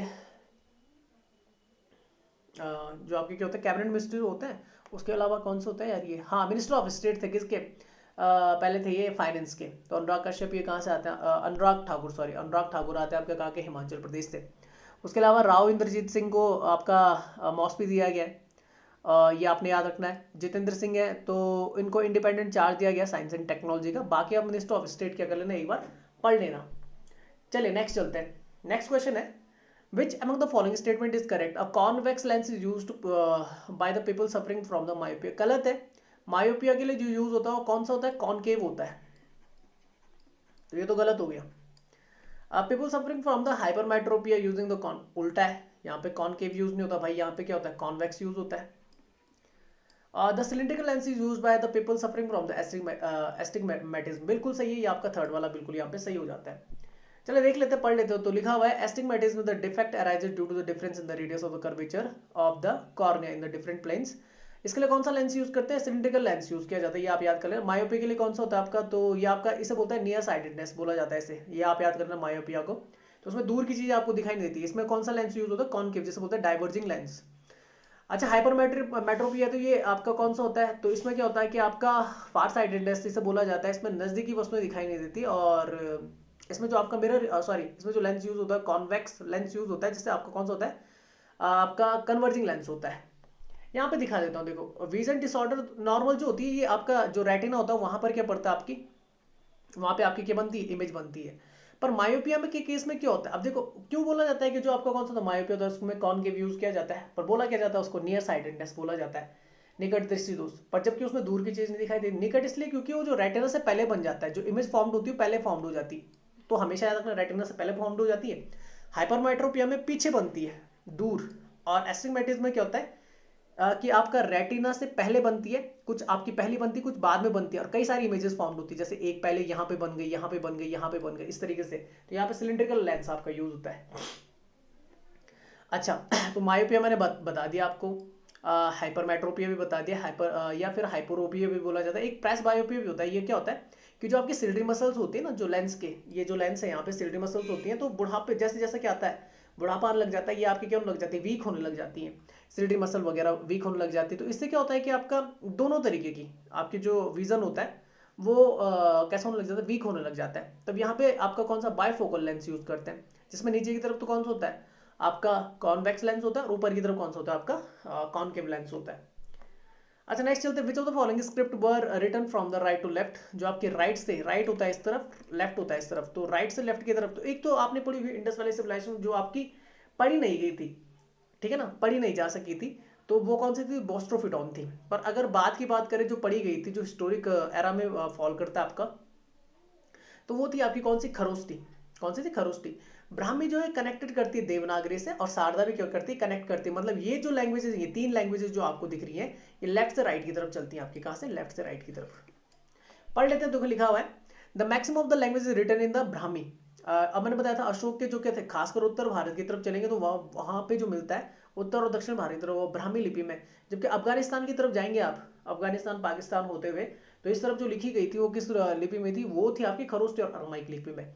जो आपके क्या होते हैं, कैबिनेट मिनिस्टर होते हैं। उसके अलावा कौन से होता है यार ये, हाँ मिनिस्टर ऑफ स्टेट थे किसके, पहले थे ये फाइनेंस के। तो अनुराग कश्यप ये कहाँ से आते हैं, अनुराग ठाकुर आते हैं आपके कहाँ के, हिमाचल प्रदेश से। उसके अलावा राव इंद्रजीत सिंह को आपका मॉस्पी दिया गया है, ये आपने याद रखना है। जितेंद्र सिंह है तो इनको इंडिपेंडेंट चार्ज दिया गया साइंस एंड टेक्नोलॉजी का। बाकी आप मिनिस्टर ऑफ स्टेट क्या कर लेना, एक बार पढ़ लेना। चलिए नेक्स्ट चलते हैं। नेक्स्ट क्वेश्चन है, which among the following statement is correct? A convex lens is used by the people suffering from the myopia. गलत है। मायोपिया के लिए जो यूज होता है वो कौन सा होता है, कॉनकेव होता है, तो ये तो गलत हो गया। People suffering from the hypermetropia using the con, उल्टा है, यहाँ पे कॉनकेव यूज नहीं होता भाई, यहाँ पे क्या होता है, कॉन्वेक्स यूज होता है। The cylindrical lens is used by the people suffering from the astigmatism, बिल्कुल सही है, ये आपका थर्ड वाला बिल्कुल यहाँ पे सही हो जाता है। चलो देख लेते हैं, पढ़ लेते हो। तो लिखा हुआ है astigmatism the defect arises due to the difference in the radius of the curvature of the cornea in the different planes. इसके लिए कौन सा लेंस यूज करते हैं, सिलिंड्रिकल लेंस यूज किया जाता है, ये आप याद कर लेना। मायोपी के लिए कौन सा होता है आपका, तो ये आपका इसे बोलता है नियर साइटेडनेस बोला जाता है इसे, ये आप याद करना मायोपिया को। तो उसमें दूर की चीज आपको दिखाई नहीं देती, इसमें कौन सा लेंस यूज होता है, कॉनकेव, जिसे बोलते हैं डाइवर्जिंग लेंस। अच्छा हाइपरमेट्रोपिया, तो ये आपका कौन सा होता है, तो इसमें क्या होता है कि आपका फार साइटेडनेस जिसे बोला जाता है, इसमें नजदीकी वस्तुएं दिखाई नहीं देती, और इसमें जो आपका मिरर सॉरी इसमें जो लेंस यूज होता है कॉन्वेक्स लेंस यूज होता है, जिससे आपका कौन सा होता है, आपका कन्वर्जिंग लेंस होता है। यहाँ पे दिखा देता हूँ, देखो विजन डिसऑर्डर नॉर्मल जो होती है, ये आपका जो रेटिना होता है वहां पर क्या पड़ता है आपकी, वहां पे आपकी क्या बनती है, इमेज बनती है। पर मायोपिया में के केस में क्या होता है, अब देखो क्यों बोला जाता है कि जो आपका कौन सा था मायोपिया होता है उसमें कॉनकेव यूज किया जाता है, पर बोला क्या जाता है उसको नियर साइटेडनेस बोला जाता है, निकट दृष्टि दोष, पर जबकि उसमें दूर की चीज नहीं दिखाई देती। निकट इसलिए क्योंकि वो जो रेटिना से पहले बन जाता है, जो इमेज फॉर्म्ड होती है पहले फॉर्म्ड हो जाती है, तो हमेशा याद रखना रेटिना से पहले फॉर्म्ड हो जाती है। हाइपरमेट्रोपिया में पीछे बनती है, दूर। और एस्टिग्मेटिज्म में क्या होता है कि आपका रेटिना से पहले बनती है, कुछ आपकी पहली बनती है कुछ बाद में बनती है, और कई सारी इमेजेस फॉर्म होती है, जैसे एक पहले यहाँ पे बन गई, यहाँ पे बन गई, यहाँ पे बन गई, इस तरीके से। तो यहाँ पे सिलिंड्रिकल लेंस आपका यूज होता है। अच्छा तो मायोपिया मैंने बता दिया आपको, हाइपरमेट्रोपिया भी बता दिया, या फिर हाइपरोपिया भी बोला जाता है, एक प्रेस बायोपिया भी होता है। ये क्या होता है कि जो आपकी सिल्ड्री मसल्स होती है ना, जो लेंस के, ये जो लेंस है यहाँ पे सिल्ड्री मसल्स होती हैं, तो बुढ़ापे जैसे जैसे क्या आता है, बुढ़ापा आने लग जाता है, ये आपकी क्या होने लग जाती है, वीक होने लग जाती है, सिल्ड्री मसल वगैरह वीक होने लग जाती है। तो इससे क्या होता है कि आपका दोनों तरीके की आपकी जो विजन होता है वो कैसा होने लग जाता है, वीक होने लग जाता है। तब यहाँ पे आपका कौन सा बायफोकल लेंस यूज करते हैं, जिसमें नीचे की तरफ तो कौन सा होता है आपका कॉन्वेक्स लेंस होता है, और ऊपर की तरफ कौन सा होता है आपका कॉनकेव लेंस होता है। अच्छा नेक्स्ट चलते हैं, which of the following script were written from the right to left, जो आपके राइट से, राइट होता है इस तरफ, लेफ्ट होता है इस तरफ, तो राइट से लेफ्ट की तरफ, तो एक तो आपने पढ़ी हुई इंडस वैली सिविलाइजेशन जो आपकी पढ़ी नहीं गई थी, ठीक है ना, पढ़ी नहीं जा सकी थी, तो वो कौन सी थी, बोस्ट्रोफिटॉन थी। पर अगर बाद की बात करें जो पढ़ी गई थी, जो हिस्टोरिक एरा में फॉल करता है आपका, तो वो थी आपकी कौन सी, खरोष्टी। कौन सी थी, खरोष्टी। ब्राह्मी जो है कनेक्टेड करती है देवनागरी से, और शारदा भी क्या करती है, कनेक्ट करती है। मतलब ये जो लैंग्वेजेस, ये तीन लैंग्वेजेस जो आपको दिख रही हैं, ये लेफ्ट से राइट की तरफ चलती हैं आपकी, कहां से, लेफ्ट से राइट की तरफ। पढ़ लेते हैं, देखो लिखा हुआ है, the maximum of the language is written in the Brahmi. अब मैंने बताया था अशोक के जो क्या थे, खासकर उत्तर भारत की तरफ चलेंगे तो वहां पे जो मिलता है उत्तर और दक्षिण भारत की तरफ वो ब्राह्मी लिपि में। जबकि अफगानिस्तान की तरफ जाएंगे आप, अफगानिस्तान पाकिस्तान होते हुए, तो इस तरफ जो लिखी गई थी वो किस लिपि में थी, वो थी आपकी खरोष्टी और अरमाइक लिपि में।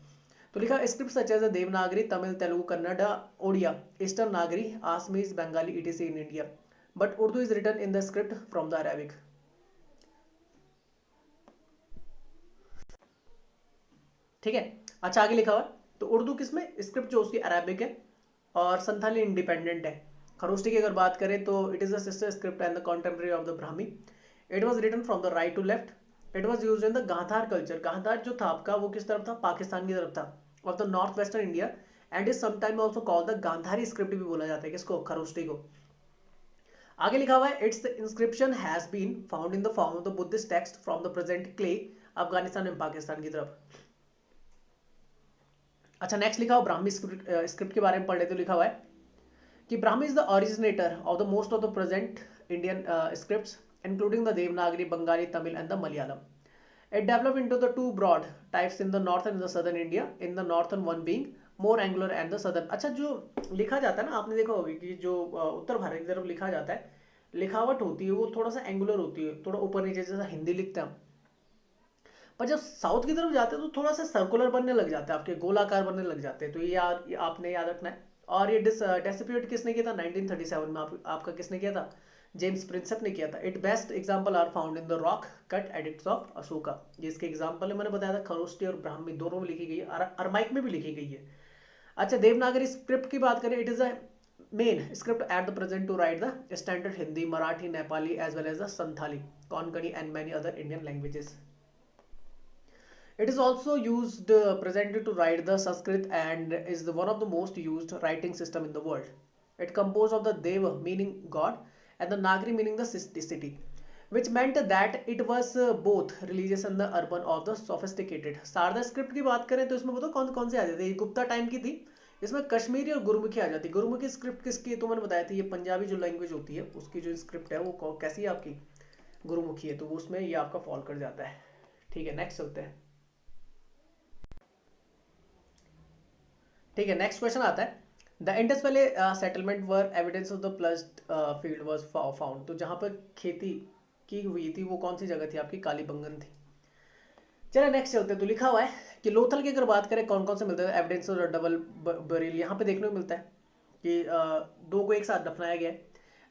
तो लिखा script such as Devanagari, Tamil, Telugu, Kannada, Odia, eastern Nagari, Assamese, Bengali, etc in India, but Urdu is written in the script from the Arabic. ठीक है, अच्छा आगे लिखा हुआ है, तो उर्दू किसमें, स्क्रिप्ट जो उसकी अरेबिक है, और संथाली इंडिपेंडेंट है। खरोष्टी की अगर बात करें तो it is the sister script and the contemporary of the Brahmi. It was written from the right to left. It was use in the Gandhara culture. Gandhara जो था आपका वो किस तरफ था, पाकिस्तान की तरफ था, of the north western India, and is sometime also called the Gandhari script भी बोला जाता है, किसको, खरोष्टी को। आगे लिखा हुआ है, its the inscription has been found in the form of the Buddhist text from the present clay, Afghanistan and Pakistan की तरफ। अच्छा नेक्स्ट लिखा हुआ ब्राह्मी स्क्रिप्ट के बारे में पढ़ लेते, तो लिखा हुआ है कि Brahmi is the originator of the most of the present Indian scripts including the Devanagari, Bengali, Tamil and the Malayalam. It developed into the two broad types in the northern and the southern India, in the northern one being more angular and the southern. अच्छा जो लिखा जाता है ना, आपने देखा होगा कि जो उत्तर भारत की तरफ लिखा जाता है, लिखावट होती है वो थोड़ा सा एंगुलर होती है, थोड़ा ऊपर नीचे जैसा हिंदी लिखते हैं हम। पर जब साउथ की तरफ जाते हैं तो थोड़ा सा सर्कुलर बनने लग जाता है, आपके गोलाकार बनने लग जाते हैं। तो ये आपने याद रखना है। और ये डिस्ट्रीब्यूट किसने किया था, 1937 में। आपका किसने किया था, जेम्स प्रिंसेप ने किया था। It best example are found in the rock cut edicts of Ashoka. जिसके एग्जांपल मैंने बताया था, खरोष्टी और ब्राह्मी दोनों में लिखी गई है, अरमाइक में भी लिखी गई है। अच्छा देवनागरी स्क्रिप्ट की बात करें, it is a main script at the present to write the standard Hindi, Marathi, Nepali as well as the Santhali, Konkani and many other Indian languages. It is also used presently to write the Sanskrit and is one of the most used writing system in the world. It composed of the Deva meaning God and the Nagari meaning the city, which meant that it was both religious and the urban of the sophisticated. Sharada script की बात करें तो इसमें बताओ कौन कौन से आ जाते हैं, गुप्ता टाइम की थी, इसमें कश्मीरी और गुरुमुखी आ जाती है। गुरुमुखी स्क्रिप्ट किसकी है, तो मैंने बताया था ये पंजाबी जो लैंग्वेज होती है उसकी जो स्क्रिप्ट है वो कैसी है आपकी, गुरुमुखी है, तो वो उसमें ये आपका फॉल कर जाता है। ठीक है नेक्स्ट चलते हैं। ठीक है नेक्स्ट क्वेश्चन आता है, the Indus valley settlement were evidence of the plussed field was found. तो जहाँ पर खेती की हुई थी वो कौन सी जगह थी आपकी, कालीबंगन थी। चलो नेक्स्ट चलते हैं। तो लिखा हुआ है कि लोथल की अगर बात करें कौन कौन से मिलते हैं एविडेंस ऑफ डबल बरील, यहाँ पे देखने को मिलता है कि दो को एक साथ दफनाया गया है।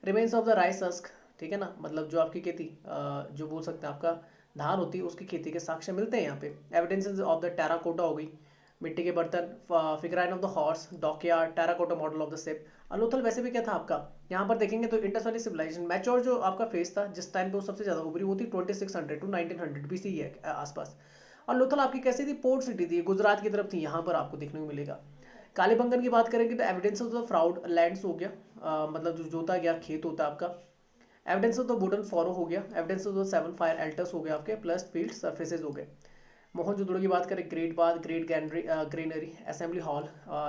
Remains of the rice husk, ठीक है ना, मतलब जो आपकी खेती जो बोल सकते हैं आपका धान होती है उसकी खेती के साक्ष्य मिलते हैं यहाँ पे। एविडेंसेस ऑफ द टेराकोटा हो गई, मिट्टी के बर्तन, figurine of the horse, dockyard, terracotta model of the ship. Lothal वैसे भी क्या था आपका, यहाँ पर देखेंगे तो इंडस वैली सिविलाइजेशन मैच्योर जो आपका फेज था जिस टाइम पे वो सबसे ज्यादा उभरी वो थी 2600 टू 1900 बीसी है आसपास। और लोथल आपकी कैसी थी, पोर्ट सिटी थी, गुजरात की तरफ थी, यहाँ पर आपको देखने को मिलेगा। कालीबंगन की बात करेंगे तो evidence of the Froude lands हो गया, मतलब जो जोता गया खेत होता है आपका। Evidence of the wooden furrow हो गया, evidence of the seven fire एल्टर्स हो गया आपके, प्लस फील्ड सर्फेसेज हो गए। मोहनजोदड़ो की बात करें, great bath, great granary, assembly hall,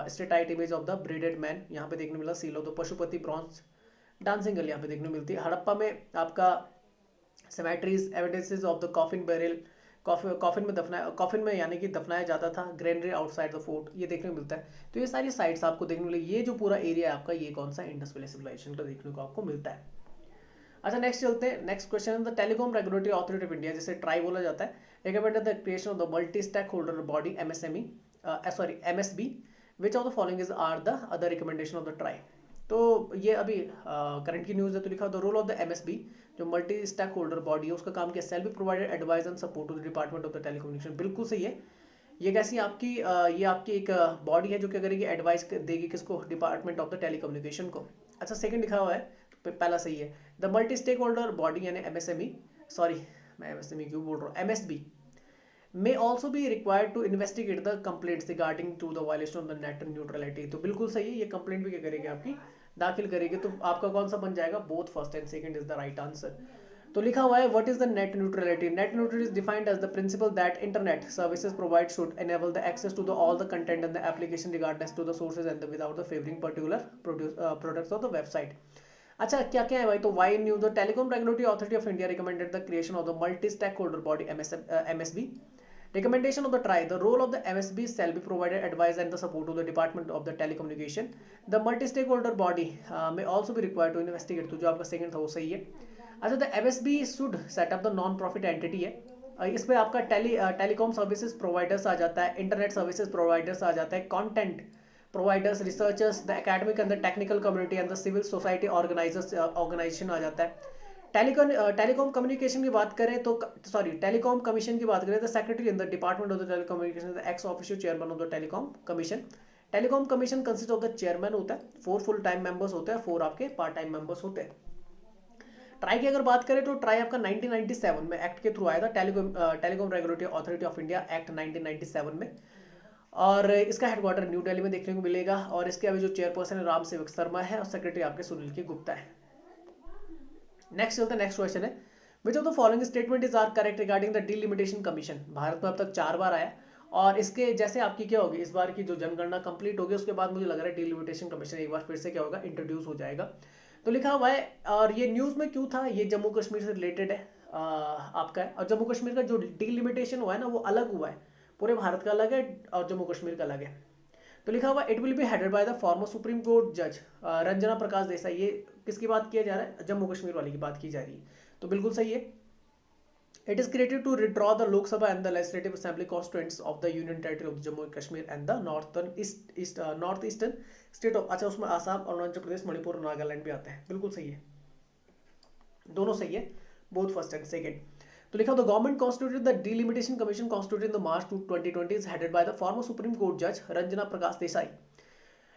steatite image of the bearded man यहाँ पे देखने मिला। Seal of the Pashupati bronze, dancing girl यहाँ पे देखने को मिलती है। हड़प्पा में आपका cemeteries, evidences of the coffin burial, coffin में यानी कि दफनाया जाता था। ग्रेनरी आउटसाइड द फोर्ट ये देखने को मिलता है। तो ये सारी साइट्स आपको देखने को मिलेगी। ये जो पूरा एरिया है आपका ये कौन सा, इंडस वैली सिविलाइजेशन का देखने को आपको मिलता है। अच्छा नेक्स्ट चलते हैं। Next question, the telecom regulatory authority of India जिसे ट्राई बोला जाता है, recommended the creation of the multi stake holder body MSME MSB, which of the following is are the other recommendation of the TRAI. तो ये अभी करंट की न्यूज़ है। तो लिखा the role of the MSB जो मल्टी स्टेक होल्डर बॉडी है उसका काम क्या, shall be provided advice and support to the department of the telecommunication. बिल्कुल सही है। ये कैसी आपकी ये आपकी एक बॉडी है जो क्या करेगी, एडवाइस देगी किसको, डिपार्टमेंट ऑफ द टेलीकम्युनिकेशन को। अच्छा सेकंड लिखा हुआ है तो पहला सही है। The multi stake holder body यानी एमएसएमई, सॉरी मैं एमएसएमई क्यों बोल रहा हूँ, MSB may also be required to investigate the complaints regarding to the violation of the net neutrality। तो बिल्कुल सही है, ये कंप्लेंट भी क्या करेगी आपकी, दाखिल करेगी। तो आपका कौन सा बन जाएगा, both first and second is the right answer. तो लिखा हुआ है what is the net neutrality. Net neutrality is defined as the principle that internet services provide should enable the access to the all the content and the application regardless to the sources and without the favouring particular products of the website. अच्छा क्या क्या है भाई, तो why new the telecom regulatory authority of India recommended the creation of the multi stake holder body MSB. Recommendation of the TRAI, the role of the MSB shall be provided advice and the support to the Department of the Telecommunication. The multi-stakeholder body may also be required to investigate। तो जो आपका सेकंड था वो सही है। अच्छा the MSB should set up the non-profit entity है। इसमें आपका टेलीकॉम सर्विसेज प्रोवाइडर्स आ जाता है, इंटरनेट सर्विसेज प्रोवाइडर्स आ जाता है, content providers, researchers, the academic and the technical community and the civil society organization आ जाता है। टेलीकॉम कम्युनिकेशन की बात करें तो सॉरी टेलीकॉम कमीशन की बात करें तो secretary in the department of the telecommunication the x official chairman of the telecom commission. Telecom commission consist of the chairman होता है, 4 फुल टाइम मेंबर्स होते हैं, 4 आपके पार्ट टाइम मेंबर्स होते हैं। ट्राई की अगर बात करें तो ट्राई आपका 1997 में एक्ट के थ्रू आया था, telecom regulatory authority of India act 1997 में। और इसका हेडक्वार्टर न्यू दिल्ली में देखने को मिलेगा। और इसके अभी जो चेयरपर्सन है राम सेवक शर्मा है और सेक्रेटरी आपके सुनील के गुप्ता है। नेक्स्ट चलते हैं, नेक्स्ट क्वेश्चन है which of the following statement is are correct regarding the delimitation commission. Bharat में अब तक 4 बार आया और इसके जैसे आपकी क्या होगी, इस बार की जो जनगणना कंप्लीट होगी उसके बाद मुझे लग रहा है डिलिमिटेशन कमीशन एक बार फिर से क्या होगा, इंट्रोड्यूस हो जाएगा। तो लिखा हुआ है, और ये न्यूज़ में क्यों था, ये जम्मू कश्मीर से रिलेटेड है आपका है। और जम्मू कश्मीर का जो डिलिमिटेशन हुआ है ना वो अलग हुआ है, पूरे भारत का अलग है और जम्मू कश्मीर का अलग है। तो लिखा हुआ it will be headed by the former supreme court जज रंजना प्रकाश देसाई। ये किसकी बात किया जा रहा है, जम्मू कश्मीर वाली की बात की जा रही है। तो बिल्कुल सही है। It is created to withdraw the Lok Sabha and the legislative assembly constituents of the union territory of Jammu Kashmir and the north eastern state of, अच्छा उसमें आसाम, अरुणाचल प्रदेश, मणिपुर, नागालैंड भी आते हैं। बिल्कुल सही है, दोनों सही है, बोथ फर्स्ट एंड सेकेंड। तो लिखा the government constituted the delimitation commission constituted in the March 2020 is headed by the former supreme court जज Ranjana Prakash Desai.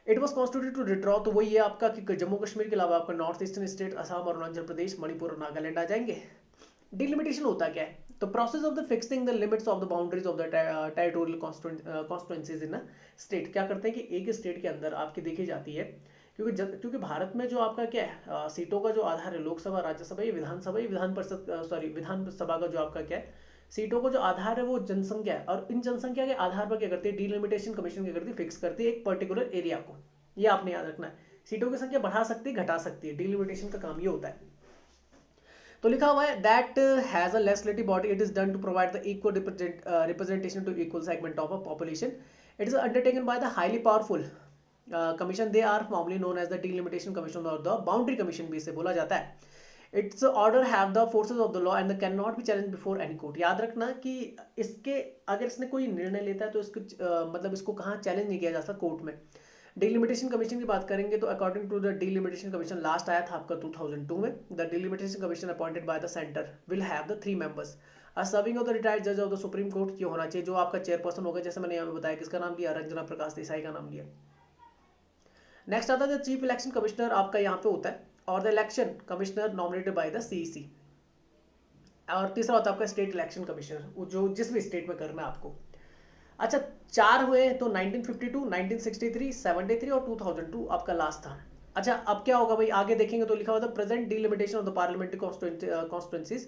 It was constituted to withdraw, तो वही है आपका कि जम्मू कश्मीर के अलावा आपका north eastern state, Assam, Arunachal Pradesh, Manipur और नागालैंड आ जाएंगे। डिलिमिटेशन होता क्या है, तो process of the fixing the limits of the boundaries of the territorial constituencies in state. क्या करते हैं कि एक स्टेट के अंदर आपकी देखी जाती है, क्योंकि भारत में जो आपका क्या है सीटों का जो आधार है, लोकसभा, राज्यसभा, ये विधानसभा, ये विधान परिषद सॉरी विधानसभा का जो आपका क्या है सीटों का जो आधार है वो जनसंख्या है। और इन जनसंख्या के आधार पर क्या करती है डिलिमिटेशन कमीशन, क्या करती है फिक्स करती है एक पर्टिकुलर एरिया को। ये आपने याद रखना है, सीटों की संख्या बढ़ा सकती है, घटा सकती है, डिलिमिटेशन का काम ये होता है। तो लिखा हुआ है that has a legislative body, it is done to provide the equal representation to equal segment of a population. It is undertaken by the highly powerful commission they are formally known as the delimitation commission और द बाउंड्री कमीशन भी इसे बोला जाता है. Its order have the forces of the law and can not be challenge before any court. याद रखना कि इसके अगर इसने कोई निर्णय लेता है तो इसको मतलब इसको कहाँ चैलेंज नहीं किया जा सकता कोर्ट में. डिलिमिटेशन कमीशन की बात करेंगे तो according to the delimitation commission last आया था आपका 2002 में. The delimitation commission appointed by the centre will have the 3 members. Serving of the retired जज ऑफ द सुप्रीम कोर्ट. ये होना चाहिए जो आपका चेयरपर्सन होगा, जैसे मैंने यहाँ बताया किसका नाम लिया, रंजना प्रकाश देसाई का नाम लिया. नेक्स्ट आता है चीफ इलेक्शन कमिश्नर आपका यहाँ पे होता है और the election commissioner nominated by the CEC. और तीसरा होता है आपका स्टेट इलेक्शन कमिश्नर, जो जिस भी स्टेट में करना है आपको. अच्छा 4 हुए तो 1952, 1963, 73 और 2002 आपका लास्ट था. अच्छा अब क्या होगा भाई, आगे देखेंगे तो लिखा हुआ था present delimitation of the parliamentary constituencies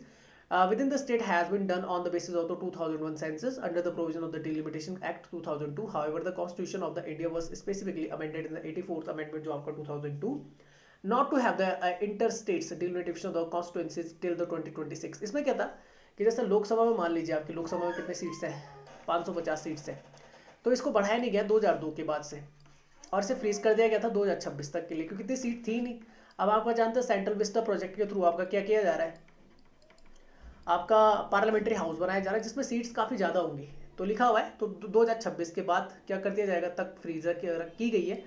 within the state has been done on the basis of the 2001 census under the provision of the Delimitation Act 2002. However, the Constitution of the India was specifically amended in the 84th Amendment जो आपका 2002 not to have the interstates delimitation of the constituencies till the 2026. इसमें क्या था कि जैसे लोकसभा में मान लीजिए आपकी लोकसभा में कितने सीट्स हैं, 550 सीट्स हैं, तो इसको बढ़ाया नहीं गया 2002 के बाद से और इसे फ्रीज कर दिया गया था 2026 तक के लिए क्योंकि इतनी सीट थी नहीं. अब आपका जानते हैं सेंट्रल विस्टा प्रोजेक्ट के थ्रू आपका क्या किया जा रहा है, आपका पार्लियामेंट्री हाउस बनाया जा रहा है जिसमें सीट्स काफ़ी ज़्यादा होंगी. तो लिखा हुआ है तो 2026 के बाद क्या कर दिया जाएगा तक फ्रीजर की गई है.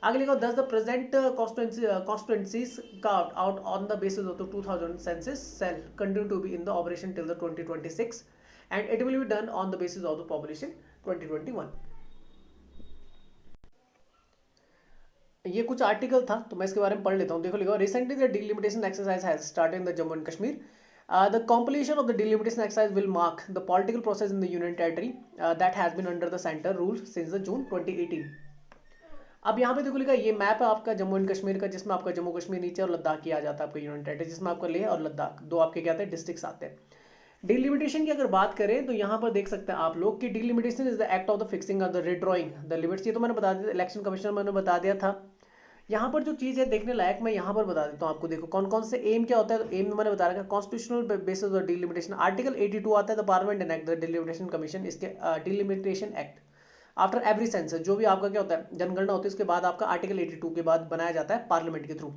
आगे लिखा दस द प्रेजेंट कॉन्स्टिट्यूंसीज का out on the basis of the 2000 census shall continue to be in the operation till the 2026 and it will be done on the basis of the population 2021. ये कुछ आर्टिकल था तो मैं इसके बारे में पढ़ लेता हूँ. देखो लिखा recently the delimitation exercise has started in the Jammu and Kashmir. The completion of the delimitation exercise will mark the political process in the Union Territory that has been under the center rule since the June 2018. अब यहाँ पे देखो लिखा ये मैप है आपका जम्मू एंड कश्मीर का जिसमें आपका जम्मू कश्मीर नीचे और लद्दाख किया जाता है आपका यूनियन टेरिटरी जिसमें आपका लेह और लद्दाख दो आपके क्या आते हैं डिस्ट्रिक्ट्स आते हैं. डिलिमिटेशन की अगर बात करें तो यहाँ पर देख सकते हैं आप लोग कि delimitation is the act of the fixing of the redrawing the limits. ये तो मैंने बता दिया, इलेक्शन कमीशन मैंने बता दिया था. यहाँ पर जो चीज़ है देखने लायक मैं यहाँ पर बता देता हूँ आपको. देखो कौन कौन से एम क्या होता है, तो एम मैंने बता रखा है constitutional basis of delimitation. Article 82 आता है the parliament enact the delimitation commission. इसके delimitation act after every census जो भी आपका क्या होता है जनगणना होती है उसके बाद आपका आर्टिकल 82 के बाद बनाया जाता है पार्लियामेंट के थ्रू.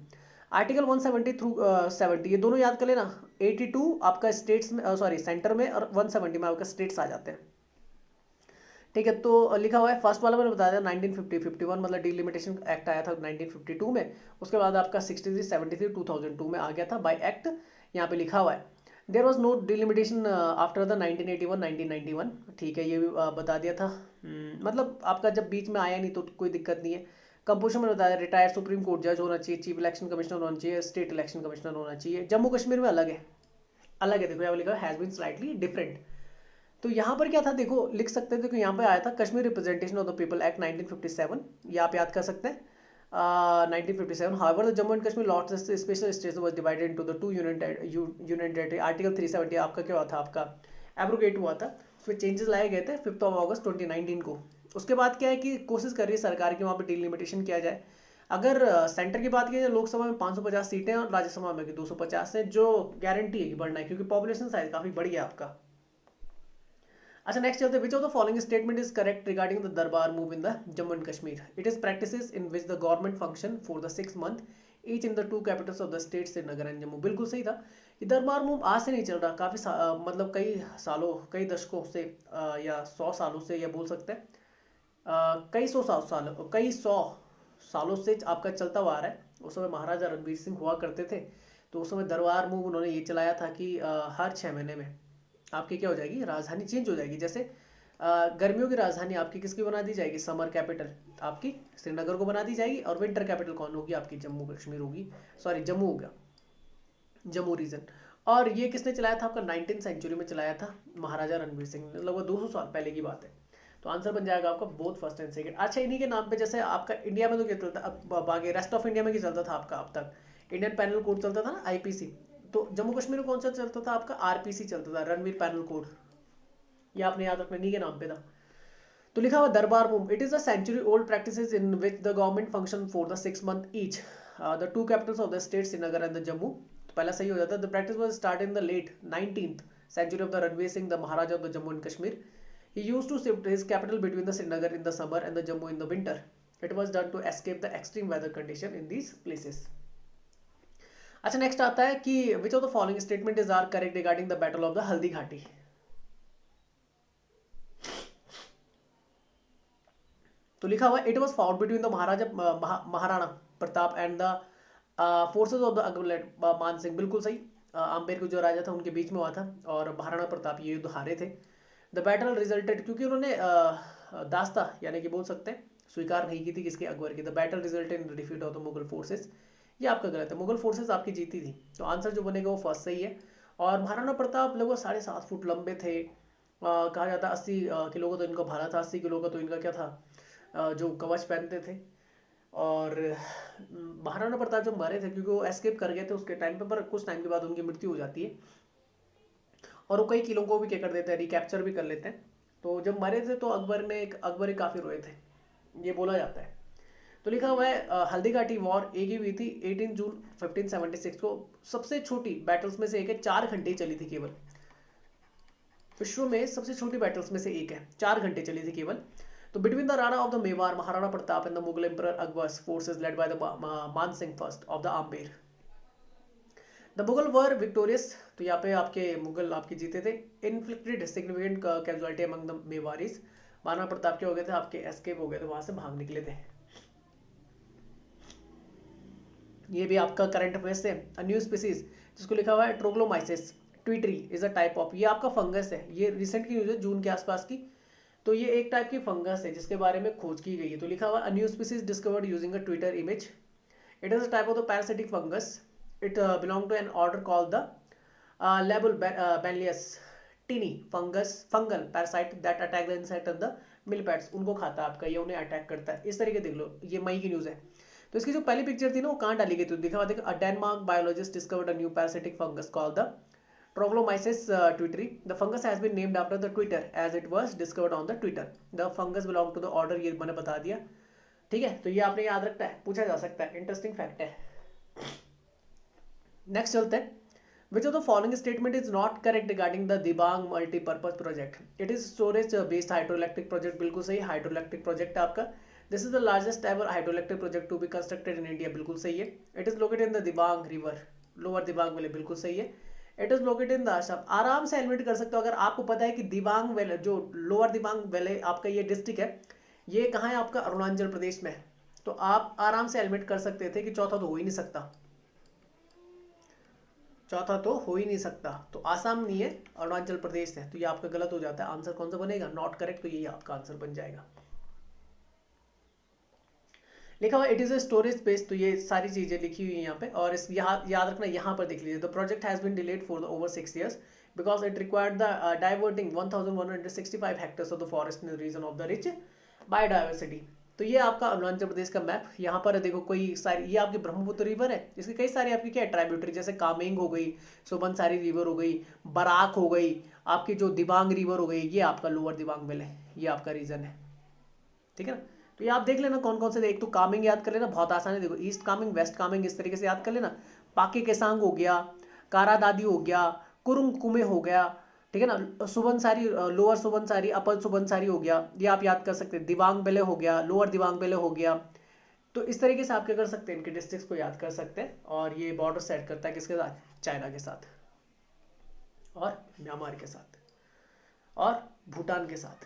आर्टिकल 170 थ्रू 70 ये दोनों याद कर लेना. 82 आपका स्टेट्स में सॉरी सेंटर में और 170 में आपका स्टेट्स आ जाते हैं. ठीक है तो लिखा हुआ है फर्स्ट वाला मैंने बताया था 1951 मतलब डिलिमिटेशन एक्ट आया था 1952 में. उसके बाद आपका 63 73 2002 में आ गया था बाय एक्ट. यहाँ पे लिखा हुआ है there was no delimitation after the 1981 1991. ठीक है ये भी बता दिया था. मतलब आपका जब बीच में आया नहीं तो कोई दिक्कत नहीं है. कंपोजिशन में बताया रिटायर्ड सुप्रीम कोर्ट जज होना चाहिए, चीफ इलेक्शन कमिश्नर होना चाहिए, स्टेट इलेक्शन कमिश्नर होना चाहिए. जम्मू कश्मीर में अलग है, अलग है. देखो यहाँ लिखा हैज़ बीन स्लाइटली डिफरेंट. तो यहाँ पर क्या था देखो लिख सकते हैं. देखो यहाँ पे आया था Kashmir representation of the people act 1957. ये आप याद कर सकते हैं 1957. However the Jammu and Kashmir lot special states was divided into the 2 union territory. Article 370 आपका क्या हुआ था आपका एब्रोगेट हुआ था. उसमें चेंजेस लाए गए थे 5 अगस्त 2019 को. उसके बाद क्या है कि कोशिश कर रही है सरकार की वहाँ पर डिलिमिटेशन किया जाए. अगर सेंटर की बात की जाए लोकसभा में 550 सीटें और राज्यसभा में 250 है जो गारंटी है कि बढ़ना है क्योंकि पॉपुलेशन साइज काफ़ी बड़ी है आपका. अच्छा नेक्स्ट चलते हैं. Which of the following statement is correct regarding the Darbar move in the Jammu and Kashmir. It is practices in which the government function for the 6 month each in the 2 capitals of the state Srinagar and Jammu. बिल्कुल सही था. ये दरबार मूव आज से नहीं चल रहा, काफ़ी मतलब कई सालों कई दशकों से या 100 सालों से या बोल सकते हैं कई सौ सालों से आपका चलता हुआ आ रहा है. उस समय महाराजा रणवीर सिंह हुआ करते थे तो उस समय दरबार मूव उन्होंने ये चलाया था कि हर 6 महीने में आपकी क्या हो जाएगी राजधानी चेंज हो जाएगी. जैसे गर्मियों की राजधानी आपकी किसकी बना दी जाएगी, समर कैपिटल आपकी श्रीनगर को बना दी जाएगी और विंटर कैपिटल कौन होगी आपकी जम्मू कश्मीर होगी, सॉरी जम्मू होगा, जम्मू रीजन. और ये किसने चलाया था आपका 19th सेंचुरी में चलाया था महाराजा रणवीर सिंह ने. लगभग 200 साल पहले की बात है. तो आंसर बन जाएगा आपका बोथ फर्स्ट एंड सेकंड. अच्छा इन्हीं के नाम पे जैसे आपका इंडिया में तो क्या चलता अब बाकी रेस्ट ऑफ इंडिया में क्या चलता था आपका अब तक इंडियन पैनल कोड चलता था ना IPC. तो जम्मू कश्मीर में कौन सा चलता था आपका RPC चलता था, रणवीर पैनल कोड. ये आपने याद रखना इन्हीं के नाम पे था. तो लिखा हुआ Darbar move. It is a century old practices in which the government function for the 6 month each the 2 capitals of the state Srinagar and the Jammu. तो पहला सही हो जाता है. The practice was start in the late 19th century of the Ranbir Singh the Maharaja of the Jammu and Kashmir. He used to shift his capital between the Srinagar in the summer and the Jammu in the winter. It was done to escape the extreme weather condition in these places. अच्छा, नेक्स्ट आता है कि which of the following statement is are correct regarding the battle of the Haldi Ghati. तो लिखा हुआ it was fought between the Maharana Pratap and the forces of the Akbar Man Singh, बिल्कुल सही। आम्बेर के जो राजा था उनके बीच में हुआ था और महाराणा प्रताप ये युद्ध हारे थे। द बैटल रिजल्टेड, क्योंकि उन्होंने दास्ता यानी कि बोल सकते हैं स्वीकार नहीं की थी किसके, अकबर की। The battle resulted in defeat of the Mughal forces, ये आपका गलत है, मुगल फोर्सेस आपकी जीती थी। तो आंसर जो बनेगा वो फर्स्ट सही है। और महाराणा प्रताप लगभग 7.5 फुट लंबे थे। कहा जाता है 80 किलो का तो इनका भाला था, 80 किलो का तो इनका क्या था, जो कवच पहनते थे। और महाराणा प्रताप जब मरे थे, क्योंकि वो एस्केप कर गए थे उसके टाइम पे, पर कुछ टाइम के बाद उनकी मृत्यु हो जाती है और वो कई किलों को भी क्या कर देते हैं, रिकैप्चर भी कर लेते हैं। तो जब मरे थे तो अकबर काफी रोए थे, ये बोला जाता है। तो लिखा हुआ है हल्दी घाटी वॉर एक ही हुई थी 18 जून 1576 को। सबसे छोटी बैटल्स में से एक है, 4 घंटे चली थी केवल। विश्व में सबसे छोटी बैटल्स में से एक है, 4 घंटे चली थी केवल। तो between the Rana of the Mewar Maharana Pratap and the Mughal emperor Akbar's forces led by the Man Singh first of the Amber. The Mughal were victorious, तो यहाँ पे आपके मुगल आपके जीते थे। Inflicted significant casualty among the Mewaris, Maharana Pratap के हो गए थे आपके एस्केप हो गए थे, वहां से भाग निकले थे। ये भी आपका करंट अफेयर्स है। अ न्यू स्पीसीज जिसको लिखा हुआ है ट्रोग्लोमाइसिस ट्विटरी इज अ टाइप ऑफ, ये आपका फंगस है। ये रिसेंट की न्यूज है जून के आसपास की। तो ये एक टाइप की फंगस है जिसके बारे में खोज की गई है। तो लिखा हुआ a new species discovered using a Twitter image, it is a type of the parasitic fungus, it belong to an order called the Laboulbeniales tiny fungal parasite that attack the insect of the millipedes, उनको खाता है आपका, ये उन्हें अटैक करता है। इस तरीके देख लो, ये मई की न्यूज है। तो इसकी जो पहली पिक्चर थी ना वो कहाँ डाली गई, तो दिखा हुआ देखा, Denmark biologist discovered a new parasitic fungus called the Troglomyces twitteri. The fungus has been named after the Twitter as it was discovered on the Twitter. The fungus belong to the order, ये मैंने बता दिया। ठीक है, तो ये आपने याद रखना है, पूछा जा सकता है, इंटरेस्टिंग फैक्ट है। नेक्स्ट चलते हैं। Which of the following statement is not correct regarding the Dibang multi-purpose project? It is storage based hydroelectric project, बिल्कुल सही, हाइड्रोइलेक्ट्रिक प्रोजेक्ट है आपका। This is the largest ever hydroelectric project to be constructed in India, बिल्कुल सही है। It is located in the Dibang river, lower Dibang valley, बिल्कुल सही है। It is located in the Assam, आराम से एडमिट कर सकते हो अगर आपको पता है कि दिबांग वैली, जो लोअर दिबांग वैली आपका ये डिस्ट्रिक्ट है, ये कहाँ है आपका, अरुणाचल प्रदेश में। तो आप आराम से एडमिट कर सकते थे कि चौथा तो हो ही नहीं सकता, चौथा तो हो ही नहीं सकता। तो आसाम नहीं है, अरुणाचल प्रदेश है। तो ये आपका गलत हो जाता है। आंसर कौन सा बनेगा, नॉट करेक्ट, तो यही आपका आंसर बन जाएगा। लिखा हुआ it is a storage space, तो ये सारी चीजें लिखी हुई है यहाँ पे। और इस यहाँ याद रखना, यहाँ पर देख लीजिए, the project has been delayed for over 6 years because it required the diverting 1165 hectares of the forest in the region of the rich biodiversity. तो ये आपका अरुणाचल प्रदेश का मैप यहाँ पर देखो, कोई सारी, ये आपकी ब्रह्मपुत्र रिवर है, इसकी कई सारी आपकी क्या है ट्राइब्यूटरी, जैसे कामेंग हो गई, सुबनसारी रिवर हो गई, बराक हो गई, आपकी जो दिबांग रिवर हो गई, ये आपका लोअर दिबांग वैली है, ये आपका रीजन है। ठीक है ना, तो ये आप देख लेना कौन कौन से, एक तो कामिंग याद कर लेना, बहुत आसान है, देखो ईस्ट कामिंग, वेस्ट कामिंग, इस तरीके से याद कर लेना। पाके केसांग हो गया, कारा दादी हो गया, कुरुंग कुमे हो गया, ठीक है ना, सुबनसारी, लोअर सुबनसारी, अपर सुबनसारी हो गया, ये आप याद कर सकते हैं। दिबांग बेले हो गया, लोअर दिबांग बेले हो गया। तो इस तरीके से आप क्या कर सकते हैं, इनके डिस्ट्रिक्ट्स को याद कर सकते हैं। और ये बॉर्डर सेट करता है किसके साथ, चाइना के साथ और म्यांमार के साथ और भूटान के साथ।